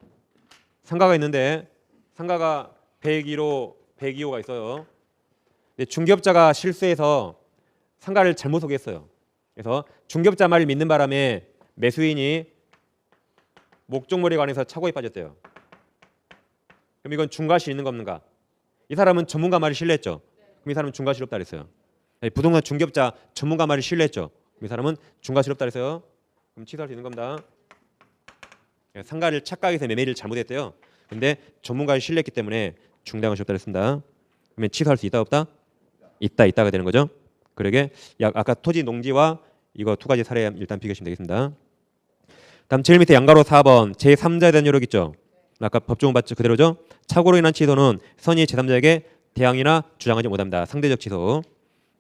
상가가 있는데 상가가 101호, 102호가 있어요. 근데 중개업자가 실수해서 상가를 잘못 소개했어요. 그래서 중개업자 말을 믿는 바람에 매수인이 목적물에 관해서 착오에 빠졌대요. 그럼 이건 중과실 있는 거 없는가? 이 사람은 전문가 말을 신뢰했죠. 그럼 이 사람은 중과실 없다 그랬어요. 부동산 중개업자 전문가 말을 신뢰했죠. 그럼 이 사람은 중과실 없다 그랬어요. 그럼 취소할 수 있는 겁니다. 상가를 착각해서 매매를 잘못했대요. 근데 전문가를 신뢰했기 때문에 중대한 것이 없다 그랬습니다. 그러면 취소할 수 있다 없다? 있다가 되는 거죠. 그러게 아까 토지 농지와 이거 두 가지 사례 일단 비교하시면 되겠습니다. 다음 제일 밑에 양가로 4번 제3자에 대한 요력 있죠. 아까 법조문 받죠. 그대로죠. 착오로 인한 취소는 선의 제3자에게 대항이나 주장하지 못합니다. 상대적 취소.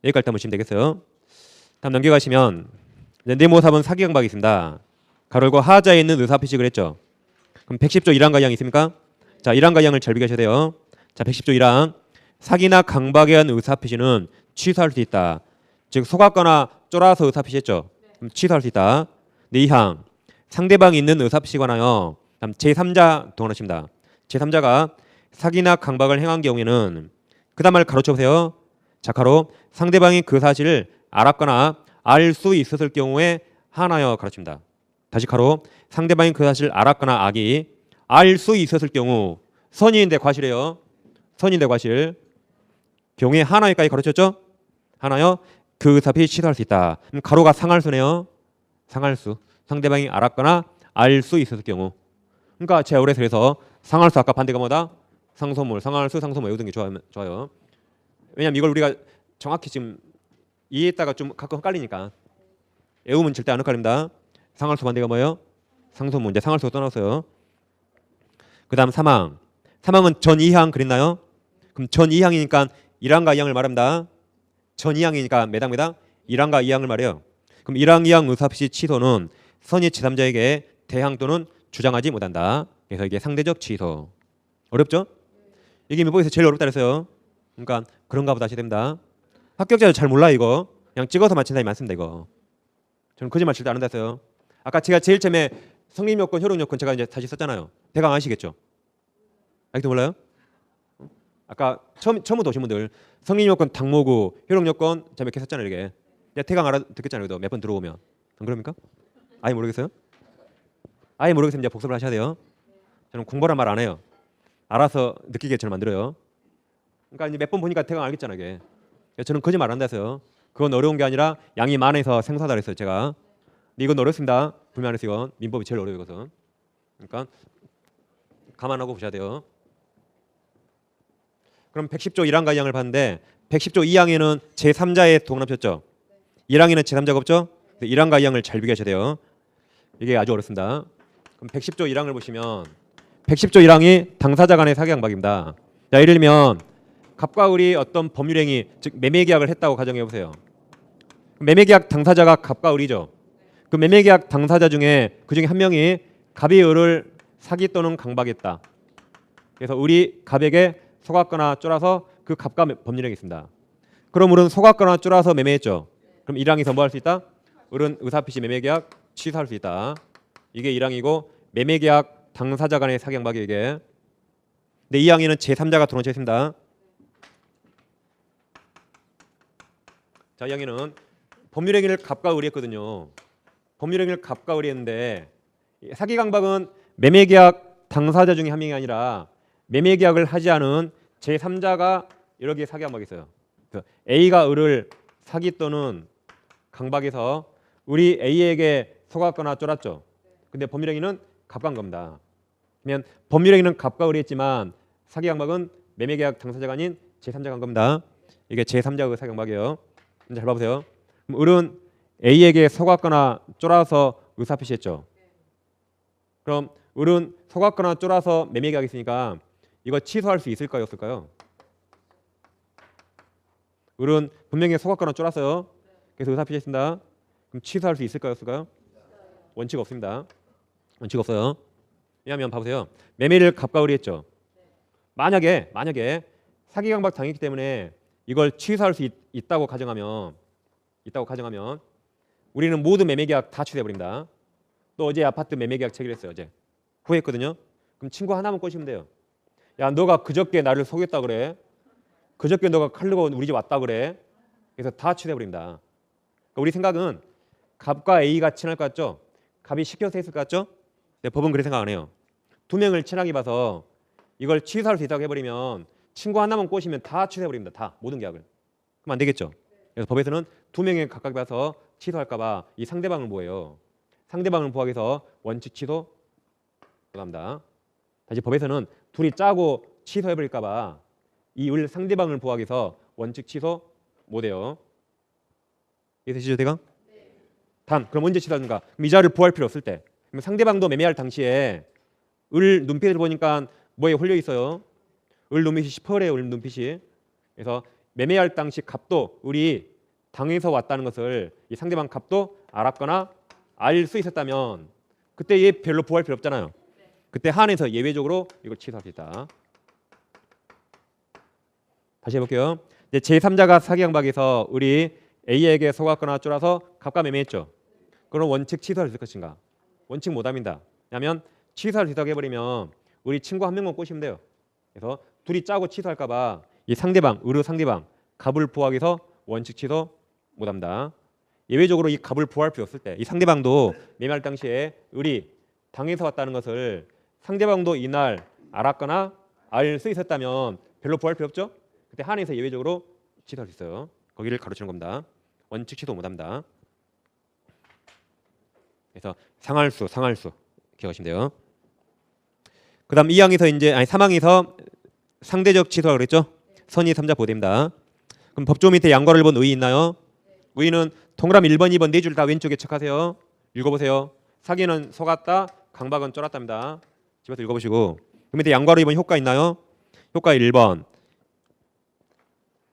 여기까지 한번 보시면 되겠어요. 다음 넘겨가시면 네모 4번 사기강박이 있습니다. 가로 열고 하자에 있는 의사표시 그랬죠. 그럼 110조 1항과 2항 있습니까? 자, 1항과 2항을 잘 비교하셔야 돼요. 자, 110조 1항. 사기나 강박에 의한 의사표시는 취소할 수 있다. 즉 속았거나 쫄아서 의사표시했죠. 그럼 취소할 수 있다. 네, 2항. 상대방이 있는 의사표시 관하여 다음 제3자 동원하십니다. 제3자가 사기나 강박을 행한 경우에는 그 다음 말 가로쳐 보세요. 자, 가로 상대방이 그 사실을 알았거나 알 수 있었을 경우에 하나여 가르칩니다. 다시 가로 상대방이 그 사실을 알았거나 악이 알 수 있었을 경우 선의인데 과실이에요. 선의인데 과실 경우에 하나여까지 가르쳤죠? 하나여 그 의사표시 취소할 수 있다. 그럼 가로가 상할수네요. 상할수 상대방이 알았거나 알 수 있었을 경우. 그러니까 제 오래 그래서 상할수 아까 반대가 뭐다? 상소물 상할수 상소물 외우는 게 좋아요. 왜냐면 이걸 우리가 정확히 지금 이해했다가 좀 가끔 헷갈리니까 외우면 절대 안 헷갈립니다. 상할수 반대가 뭐예요? 상소문. 이제 상할수가 떠났어요. 그 다음 사망. 사망은 전 2항 그랬나요? 그럼 전 2항이니까 1항과 2항을 말합니다. 전 2항이니까 매당 1항과 2항을 말해요. 그럼 1항 2항 의사표시 취소는 선의 제3자에게 대항 또는 주장하지 못한다. 그래서 이게 상대적 취소. 어렵죠? 이게 민법에서 제일 어렵다 그랬어요. 그러니까 그런가 보다 하셔야 됩니다. 합격자도 잘 몰라 이거. 그냥 찍어서 맞힌 사람이 많습니다 이거. 저는 거짓말 절대 안 한다 했어요. 아까 제가 제일 처음에 성립요건, 효력요건 제가 이제 다시 썼잖아요. 대강 아시겠죠? 아직도 몰라요? 아까 처음부터 오신 분들 성립요건 당모구, 효력요건 제가 몇 개 썼잖아요 이게. 대강 알아듣겠잖아요. 몇 번 들어오면. 안 그럽니까? 아예 모르겠어요? 아예 모르겠으면 이제 복습을 하셔야 돼요. 저는 공부란 말 안 해요. 알아서 느끼게 저는 만들어요. 그러니까 이제 몇 번 보니까 대강 알겠잖아요 이게. 저는 거짓말 안 한다 했어요. 그건 어려운 게 아니라 양이 많아서 생소하다 그랬어요 제가. 근데 이건 어렵습니다. 불만해서 이건 민법이 제일 어려워요 이것은. 그러니까 감안하고 보셔야 돼요. 그럼 110조 1항과 2항을 봤는데 110조 2항에는 제3자의 동원합쳤죠. 1항에는 제3자가 없죠. 1항과 2항을 잘 비교하셔야 돼요. 이게 아주 어렵습니다. 그럼 110조 1항을 보시면 110조 1항이 당사자 간의 사기강박입니다. 자, 예를 들면 갑과 을이 어떤 법률행위 즉 매매계약을 했다고 가정해 보세요. 매매계약 당사자가 갑과 을이죠. 그 매매계약 당사자 중에 그 중에 한 명이 갑이 을을 사기 또는 강박했다. 그래서 을이 갑에게 속았거나 쫄아서 그 갑과 법률행위 있습니다. 그럼 을은 속았거나 쫄아서 매매했죠. 그럼 1항에서 뭐 할 수 있다? 을은 의사표시 매매계약 취소할 수 있다. 이게 1항이고 매매계약 당사자 간의 사기강박이 이게. 근데 2항에는 제3자가 동원쳐 있습니다. 자, 2항에는 법률행위를 갑과 을이 했거든요. 법률행위를 갑과 을이 했는데 사기강박은 매매계약 당사자 중에 한 명이 아니라 매매계약을 하지 않은 제3자가 여러 개의 사기강박이 있어요. A가 을을 사기 또는 강박해서 을이 A에게 속았거나 쫄았죠. 근데 법률행위는 갑과 한 겁니다. 그러면 법률행위는 갑과 을이 했지만 사기강박은 매매계약 당사자가 아닌 제3자가 한 겁니다. 이게 제3자의 사기강박이에요. 잘 봐보세요. 그럼 을은 A에게 속았거나 쫄아서 의사표시했죠. 그럼 을은 속았거나 쫄아서 매매계약이 있으니까 이거 취소할 수 있을까요? 없을까요? 을은 분명히 속았거나 쫄았어요. 그래서 의사표시했습니다. 그럼 취소할 수 있을까요? 없을까요? 원칙 없습니다. 원칙 없어요. 왜냐하면 봐보세요. 매매를 갑과 을이 했죠. 만약에 사기강박 당했기 때문에 이걸 취소할 수 있다고 가정하면 우리는 모든 매매계약 다 취소해버립니다. 또 어제 아파트 매매계약 체결했어요. 어제 후회했거든요. 그럼 친구 하나만 꼬시면 돼요. 야, 너가 그저께 나를 속였다 그래. 그저께 너가 칼 들고 우리 집 왔다 그래. 그래서 다 취소해버립니다. 그러니까 우리 생각은 갑과 A가 친할 것 같죠? 갑이 시켜서 했을 것 같죠? 근데 법은 그렇게 생각 안 해요. 두 명을 친하게 봐서 이걸 취소할 수 있다고 해버리면 친구 하나만 꼬시면 다 취소해버립니다. 다 모든 계약을. 그럼 안 되겠죠? 그래서 법에서는 두 명에 각각 봐서 취소할까 봐 이 상대방을 보호해요. 상대방을 보호하기 위해서 원칙 취소 합니다. 다시 법에서는 둘이 짜고 취소해버릴까 봐 이 을 상대방을 보호하기 위해서 원칙 취소 못해요. 이해되시죠, 대강? 단, 그럼 언제 취소하는가? 그럼 이자를 보호할 필요 없을 때. 그럼 상대방도 매매할 당시에 을 눈빛을 보니까 뭐에 홀려 있어요? 을 눈빛이 시퍼래요. 을 눈빛이. 그래서 매매할 당시 갑도 을이 당해서 왔다는 것을 이 상대방 갑도 알았거나 알 수 있었다면 그때 얘 별로 보호할 필요 없잖아요. 그때 한해서 예외적으로 이걸 취소할 수 있다. 다시 해볼게요. 이제 제3자가 사기 강박에서 우리 A에게 속았거나 쫄아서 값과 매매했죠. 그럼 원칙 취소할 수 있을 것인가? 원칙 못합니다. 왜냐하면 취소할 수 있다고 해버리면 우리 친구 한 명만 꼬시면 돼요. 그래서 둘이 짜고 취소할까봐 이 상대방, 의뢰 상대방 값을 부호하기 위해서 원칙 취소 못합니다. 예외적으로 이 값을 부호할 필요 없을 때 이 상대방도 매매할 당시에 의리 당해서 왔다는 것을 상대방도 이날 알았거나 알 수 있었다면 별로 부호할 필요 없죠. 그때 한해서 예외적으로 취소할 수 있어요. 거기를 가로치는 겁니다. 원칙 취소 못합니다. 그래서 상할수 기억하시면 돼요. 그다음 2항에서 이제 3항에서 상대적 취소가 그랬죠. 선의 3자 보호됩니다. 그럼 법조 밑에 양괄호 1번 의의 있나요? 의의는 동그라미 1번, 2번 네 줄 다 왼쪽에 체크하세요. 읽어보세요. 사기는 속았다, 강박은 쫄았답니다. 집에서 읽어보시고. 그 밑에 양괄호 2번 효과 있나요? 효과 1번.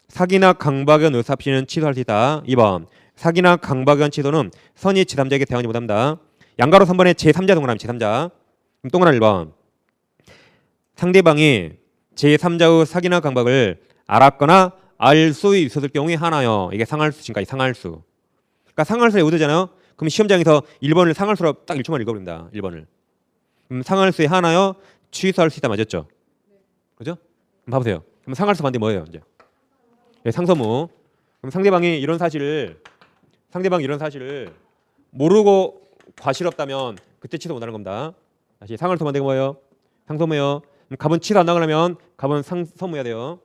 사기나 강박은 의사표시는 취소할 수 있다. 2번. 사기나 강박은 취소는 선의 제3자에게 대항하지 못합니다. 양괄호 3번에 제3자 동그라미 제3자. 그럼 동그라미 1번. 상대방이 제3자의 사기나 강박을 알았거나 알 수 있었을 경우에 하나요. 이게 상할수니까 상할수. 그러니까 상할수에 오되잖아요. 그럼 시험장에서 1번을 상할수로 딱 1초만 읽어버립니다. 1번을. 그럼 상할수에 하나요. 취소할 수 있다 맞았죠? 그죠? 그럼 봐보세요. 그럼 상할수 반대 뭐예요? 이제 네, 상서무. 그럼 상대방이 이런 사실을 모르고 과실없다면 그때 취소 못하는 겁니다. 다시 상할수 반대가 뭐예요? 상서무예요. 그럼 갑은 취소 안 나가려면 갑은 상서무해야 돼요.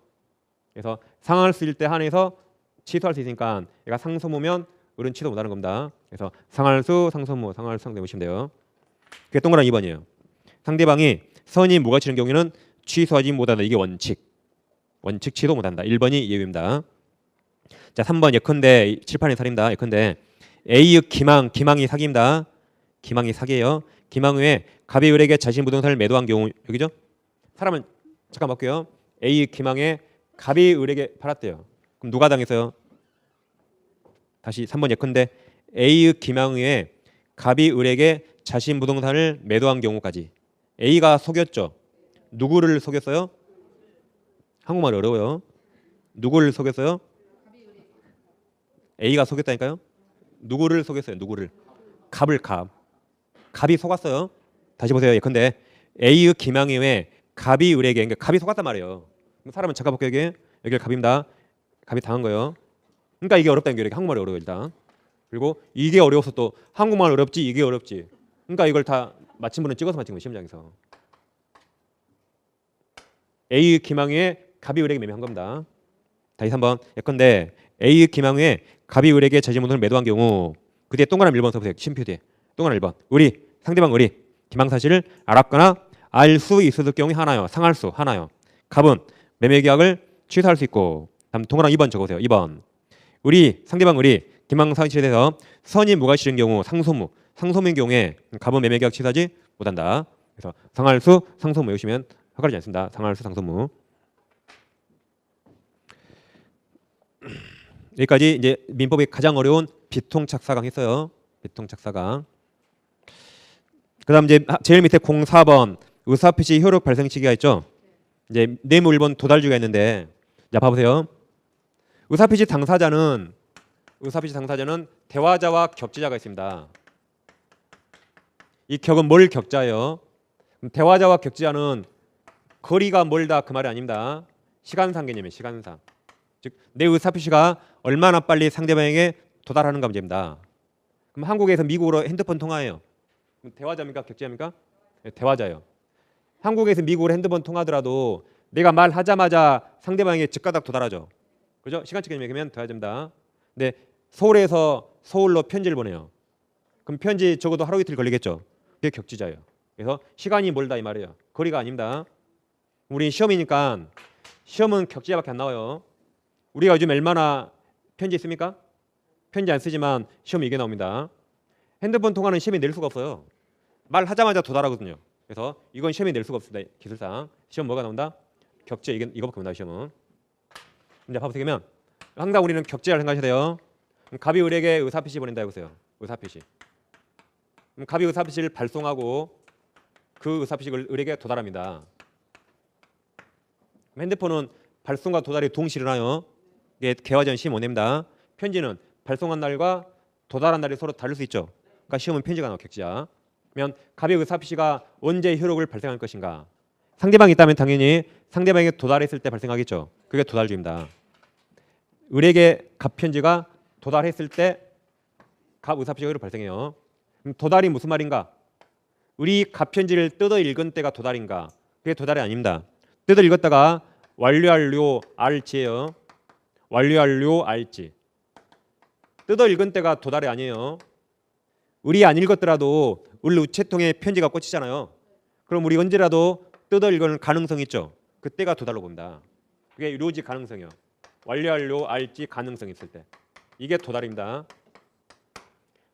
그래서 상할수일 때 한해서 취소할 수 있으니까 얘가 상서무면 을은 취소 못하는 겁니다. 그래서 상할수, 상서무, 상할수, 상대 보시면 돼요. 그게 동그라미 2번이에요. 상대방이 선이 무가치는 경우에는 취소하지 못한다. 이게 원칙 취소 못한다. 1번이 예외입니다. 자 3번 예컨대 칠판의 살입니다. 예컨대 A의 기망이 사기입니다. 기망이 사기예요. 기망 후에 갑이 을에게 자신 부동산을 매도한 경우 여기죠? 사람은 잠깐 볼게요. A의 기망에 갑이 을에게 팔았대요. 그럼 누가 당했어요? 다시 3번 예컨대 A의 기망 후에 갑이 을에게 자신 부동산을 매도한 경우까지 A가 속였죠. 누구를 속였어요? 한국말 어려워요. 누구를 속였어요? A가 속였다니까요. 누구를 속였어요? 누구를? 갑이 속았어요. 다시 보세요. 예컨대 A의 기망에 왜 갑이 을에게 그러니까 갑이 속았단 말이에요. 사람은 잠깐 볼게요. 여기 갑입니다. 갑이 당한 거예요. 그러니까 이게 어렵다는 게 한국말이 어려워요 일단. 그리고 이게 어려워서 또 한국말 어렵지 이게 어렵지. 그러니까 이걸 다 맞힌 분은 찍어서 맞힌 거예요 시험장에서. A의 기망에 갑이 을에게 매매한 겁니다. 다시 3번 예컨대 A의 기망에 갑이 을에게 자신 부동산을 매도한 경우 그 뒤에 동그라미 1번 써보세요. 심표 뒤에 동그라미 1번 을이 상대방 을이 기망 사실을 알았거나 알 수 있었을 경우에 하나요. 상할수 하나요. 갑은 매매 계약을 취소할 수 있고 다음 동그라미 2번 적어보세요. 2번 상대방 을이 기망 사실에 대해서 선이 무가치인 경우 상소무인 경우에 갑은 매매 계약 취소하지 못한다. 그래서 상할수 상소무 외우시면 헷갈리지 않습니다. 상할수 상소무. 여기까지 이제 민법의 가장 어려운 비통착사강 했어요. 비통착사강. 그다음 이제 제일 밑에 04번 의사표시 효력 발생 시기가 있죠. 이제 네모 1번 도달주가 있는데 자 봐보세요. 의사표시 당사자는 대화자와 격지자가 있습니다. 이 격은 뭘 격자예요? 대화자와 격지자는 거리가 멀다 그 말이 아닙니다. 시간상 개념이에요. 시간상. 즉 내 의사표시가 얼마나 빨리 상대방에게 도달하는가 문제입니다. 그럼 한국에서 미국으로 핸드폰 통화해요. 대화자입니까? 격지자입니까? 네, 대화자예요. 한국에서 미국으로 핸드폰 통화하더라도 내가 말하자마자 상대방에게 즉가닥 도달하죠. 그죠? 시간적 개념이면 대화자입니다. 근데 서울에서 서울로 편지를 보내요. 그럼 편지 적어도 하루 이틀 걸리겠죠. 그게 격지자예요. 그래서 시간이 멀다 이 말이에요. 거리가 아닙니다. 우리 시험이니까 시험은 격지자밖에 안 나와요. 우리가 요즘 얼마나 편지 씁니까? 편지 안 쓰지만 시험이 이게 나옵니다. 핸드폰 통화는 시험에 낼 수가 없어요. 말하자마자 도달하거든요. 그래서 이건 시험에 낼 수가 없습니다. 기술상. 시험 뭐가 나온다? 격제 이거밖에 못 나와요. 시험은. 이제 봐보시면 항상 우리는 격제를 생각하셔야 돼요. 갑이 을에게 의사표시 보낸다 해보세요. 의사표시. 갑이 의사표시를 발송하고 그 의사표시를 의뢰에게 도달합니다. 핸드폰은 발송과 도달이 동시에 일어나요. 이게 개화 전 시험 원례입니다. 편지는 발송한 날과 도달한 날이 서로 다를 수 있죠. 그러니까 시험은 편지가 나와 객지야. 그러면 갑의 의사표시가 언제 효력을 발생할 것인가? 상대방이 있다면 당연히 상대방에게 도달했을 때 발생하겠죠. 그게 도달주입니다. 을에게 갑 편지가 도달했을 때 갑 의사표시가 발생해요. 그럼 도달이 무슨 말인가? 을이 갑 편지를 뜯어 읽은 때가 도달인가? 그게 도달이 아닙니다. 뜯어 읽었다가 완료할료 알지예요. 완료할료 알지. 뜯어 읽은 때가 도달이 아니에요. 을이 안 읽었더라도 을 우체통에 편지가 꽂히잖아요. 그럼 우리 언제라도 뜯어 읽을 가능성이 있죠. 그때가 도달로 봅니다. 그게 료지 가능성이요. 완료할료 알지 가능성이 있을 때. 이게 도달입니다.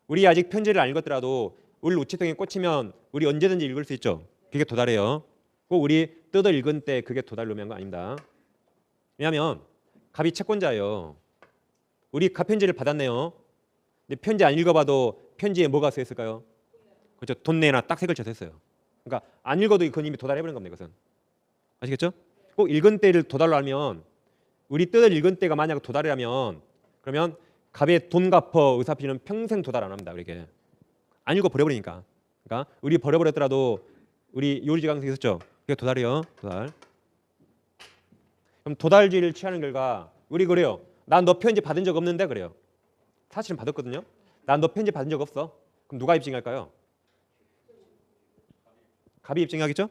우리 아직 편지를 안 읽었더라도 을 우체통에 꽂히면 우리 언제든지 읽을 수 있죠. 그게 도달이에요. 꼭 우리 뜯어 읽은 때 그게 도달로 의미한 거 아닙니다. 왜냐하면 갑이 채권자예요. 우리 갑 편지를 받았네요. 근데 편지 안 읽어봐도 편지에 뭐가 써 있을까요? 그렇죠. 돈 내나 딱 세 글자 했어요. 그러니까 안 읽어도 그건 이미 도달해버린 겁니다. 이것은 아시겠죠? 꼭 읽은 때를 도달로 하면 우리 뜯어 읽은 때가 만약 도달이라면 그러면 갑의 돈 갚어 의사표시는 평생 도달 안 합니다. 우리에게 안 읽어 버려버리니까. 그러니까 우리 버려버렸더라도 우리 요리지 가능성이 있었죠. 그게 도달이요. 도달. 그럼 도달주의를 취하는 결과 우리 그래요. 난 너 편지 받은 적 없는데 그래요. 사실은 받았거든요. 난 너 편지 받은 적 없어. 그럼 누가 입증할까요? 갑이 입증하겠죠?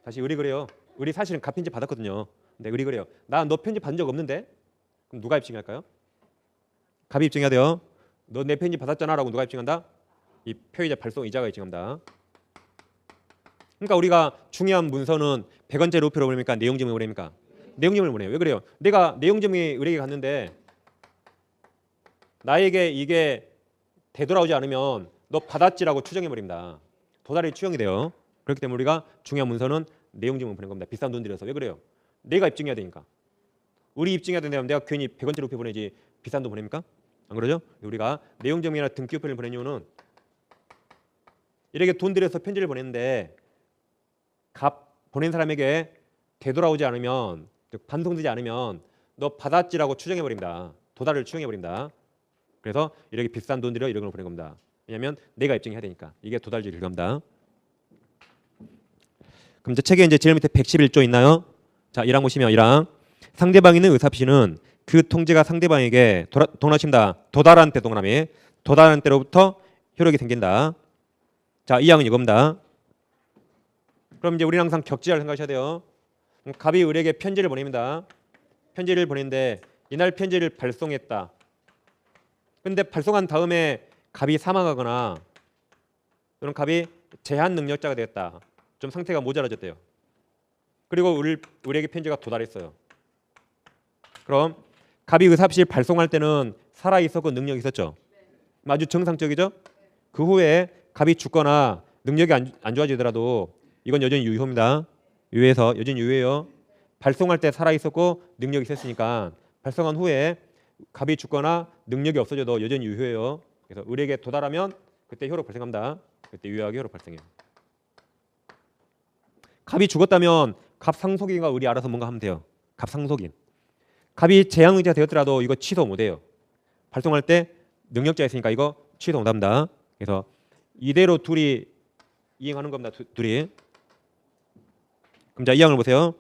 다시 우리 그래요. 우리 사실은 갑 편지 받았거든요. 근데 우리 그래요. 난 너 편지 받은 적 없는데 그럼 누가 입증할까요? 갑이 입증해야 돼요. 너 내 편지 받았잖아라고 누가 입증한다? 이 표의자 발송 이자가 입증합니다. 그러니까 우리가 중요한 문서는 100원짜리 우표로 보냅니까? 내용증을 보냅니까? 내용증을 보내요. 왜 그래요? 내가 내용증이 의뢰에 갔는데 나에게 이게 되돌아오지 않으면 너 받았지라고 추정해버립니다. 도달이 추정이 돼요. 그렇기 때문에 우리가 중요한 문서는 내용증을 보낸 겁니다. 비싼 돈 들여서. 왜 그래요? 내가 입증해야 되니까. 우리 입증해야 된다면 내가 괜히 100원짜리 우표 보내지 비싼 돈 보냅니까? 안 그러죠? 우리가 내용증이나 등기우표를 보낸 이유는 이렇게 돈 들여서 편지를 보냈는데 갑 보낸 사람에게 되돌아오지 않으면 즉 반송되지 않으면 너 받았지라고 추정해버립니다. 도달을 추정해버립니다. 그래서 이렇게 비싼 돈 들여 이런 걸 보낸 겁니다. 왜냐하면 내가 입증해야 되니까. 이게 도달주의 결과입니다. 그럼 이제 책에 이제 제일 밑에 111조 있나요? 자, 1항 보시면 1항 상대방이 있는 의사표시는 그 통지가 상대방에게 동일하십니다. 도달한 때 동그라미 도달한 때로부터 효력이 생긴다. 자, 2항은 이겁니다. 그럼 이제 우리는 항상 격지를 생각하셔야 돼요. 갑이 을에게 편지를 보냅니다. 편지를 보냈는데 이날 편지를 발송했다. 근데 발송한 다음에 갑이 사망하거나 또는 갑이 제한 능력자가 되었다. 좀 상태가 모자라졌대요. 그리고 을에게 편지가 도달했어요. 그럼 갑이 의사표시를 발송할 때는 살아있었고 능력이 있었죠. 아주 정상적이죠. 그 후에 갑이 죽거나 능력이 안 좋아지더라도 이건 여전히 유효입니다. 유효해서 여전히 유효해요. 발송할 때 살아있었고 능력이 있었으니까 발송한 후에 갑이 죽거나 능력이 없어져도 여전히 유효해요. 그래서 을에게 도달하면 그때 효력 발생합니다. 그때 유효하게 효력 발생해요. 갑이 죽었다면 갑 상속인과 을이 알아서 뭔가 하면 돼요. 갑 상속인. 갑이 재앙의자가 되었더라도 이거 취소 못해요. 발송할 때 능력자 있으니까 이거 취소 못합니다. 그래서 이대로 둘이 이행하는 겁니다. 둘이. 그럼 자, 2항을 보세요.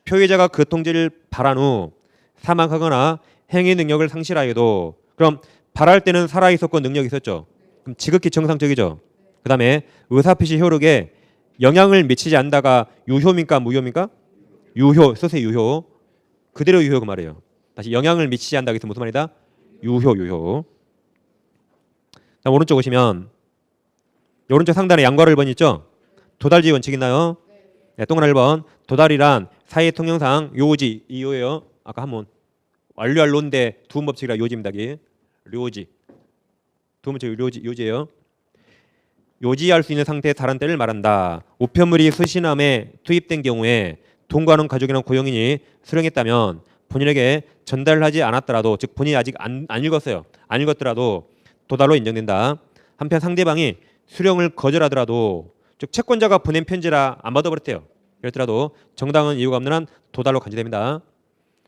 표의자가 그 통지를 발한 후 사망하거나 행위 능력을 상실하여도 그럼 발할 때는 살아있었고 능력이 있었죠. 그럼 지극히 정상적이죠. 그 다음에 의사표시 효력에 영향을 미치지 않다가 유효입니까? 무효입니까? 유효. 쓰세요. 유효. 그대로 유효 그 말이에요. 다시 영향을 미치지 않다. 그래서 무슨 말이다? 유효. 자, 오른쪽 보시면 오른쪽 상단에 양괄호 1번 있죠? 도달주의 원칙 있나요? 네, 동그란 1번. 도달이란 사회 통영상 요지 이요예요. 아까 한번 완료할 론데 두음법칙이라 요지입니다. 료지. 두음법칙 요지예요. 요지할 수 있는 상태의 다른 때를 말한다. 우편물이 수신함에 투입된 경우에 동거하는 가족이나 고용인이 수령했다면 본인에게 전달하지 않았더라도 즉 본인이 아직 안 읽었어요. 안 읽었더라도 도달로 인정된다. 한편 상대방이 수령을 거절하더라도 즉 채권자가 보낸 편지라 안 받아버렸대요. 그랬더라도 정당한 이유가 없는 한 도달로 간주됩니다.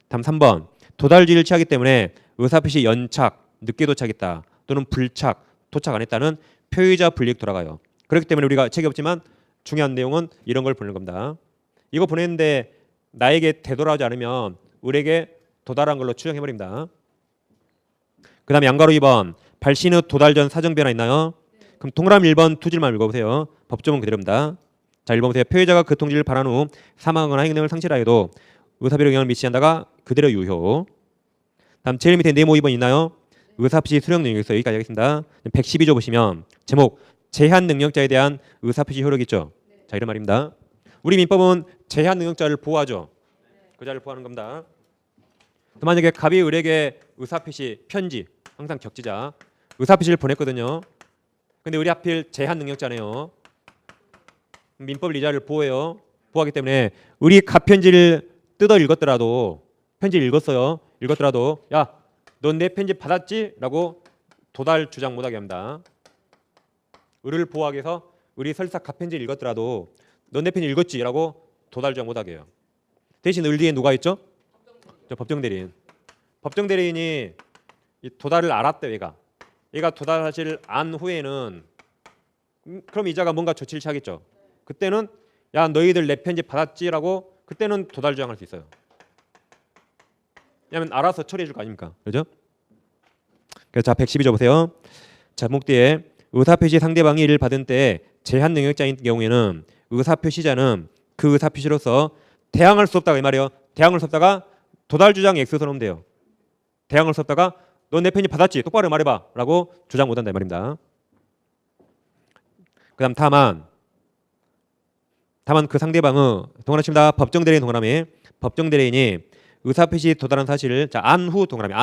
다음 3번. 도달주의를 취하기 때문에 의사표시 연착, 늦게 도착했다 또는 불착, 도착 안 했다는 표의자 불이익 돌아가요. 그렇기 때문에 우리가 책이 없지만 중요한 내용은 이런 걸 보는 겁니다. 이거 보냈는데 나에게 되돌아오지 않으면 을에게 도달한 걸로 추정해버립니다. 그 다음에 양가로 2번. 발신 후 도달 전 사정 변화 있나요? 그럼 동그라미 1번 투지만 읽어보세요. 법조문 그대로입니다. 자, 1번 보세요. 표의자가 그 통지를 발한 후 사망하거나 행령을 상실하여도 의사비로 영향을 미치한다가 그대로 유효. 다음 제일 밑에 네모 2번 있나요? 의사표시 수령 능력에서 여기까지 하겠습니다. 112조 보시면 제목 제한 능력자에 대한 의사표시 효력이 있죠. 자, 이런 말입니다. 우리 민법은 제한 능력자를 보호하죠. 그 자를 보호하는 겁니다. 또 만약에 갑이 을에게 의사표시 편지 항상 격지자 의사표시를 보냈거든요. 근데 우리 하필 제한 능력자네요. 민법을 이 자를 보호해요. 보호하기 때문에 우리 갑 편지를 뜯어 읽었더라도 편지를 읽었더라도 야, 넌 내 편지 받았지? 라고 도달 주장 못하게 합니다. 을을 보호하기 위해서 을이 설사 갑 편지를 읽었더라도 넌 내 편지 읽었지? 라고 도달 주장 못하게 해요. 대신 을 뒤에 누가 있죠? 법정대리인. 법정대리인이 이 도달을 알았대. 얘가 도달 사실을 안 후에는 그럼 이자가 뭔가 조치를 취하겠죠. 그때는 야, 너희들 내 편지 받았지라고 그때는 도달 주장할 수 있어요. 왜냐하면 알아서 처리해 줄 거 아닙니까? 그렇죠? 그래서 자 112조 보세요. 자, 목 뒤에 의사표시 상대방이 이를 받은 때 제한 능력자인 경우에는 의사표시자는 그 의사표시로서 대항할 수 없다가 이 말이에요. 대항할 수 없다가 도달 주장 X 써놓으면 돼요. 대항할 수 없다가 너 내 편지 받았지? 똑바로 말해봐 라고 주장 못한다 이 말입니다. 그 다음 다만 그 상대방은 동그라미 칩니다. 법정대리인 동그라미. 법정대리인이 의사표시 도달한 사실을 자 안후 동그라미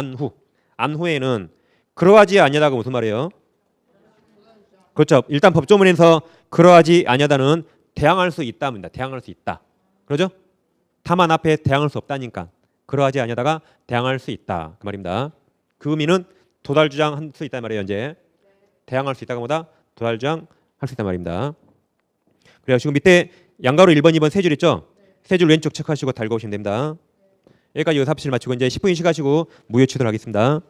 안후에는 그러하지 아니하다가 무슨 말이에요? 그렇죠. 일단 법조문에서 그러하지 아니하다는 대항할 수 있다입니다. 대항할 수 있다. 그러죠? 다만 앞에 대항할 수 없다니까 그러하지 아니하다가 대항할 수 있다 그 말입니다. 그 의미는 도달 주장할 수 있단 말이에요. 이제 대항할 수 있다가 뭐다? 도달 주장할 수 있단 말입니다. 그래서 지금 밑에 양가로 1번, 2번 세 줄 있죠? 세 줄 왼쪽 체크하시고 달고 오시면 됩니다. 여기까지 의사표시를 마치고 이제 10분 쉬가시고 무효 취소를 하겠습니다.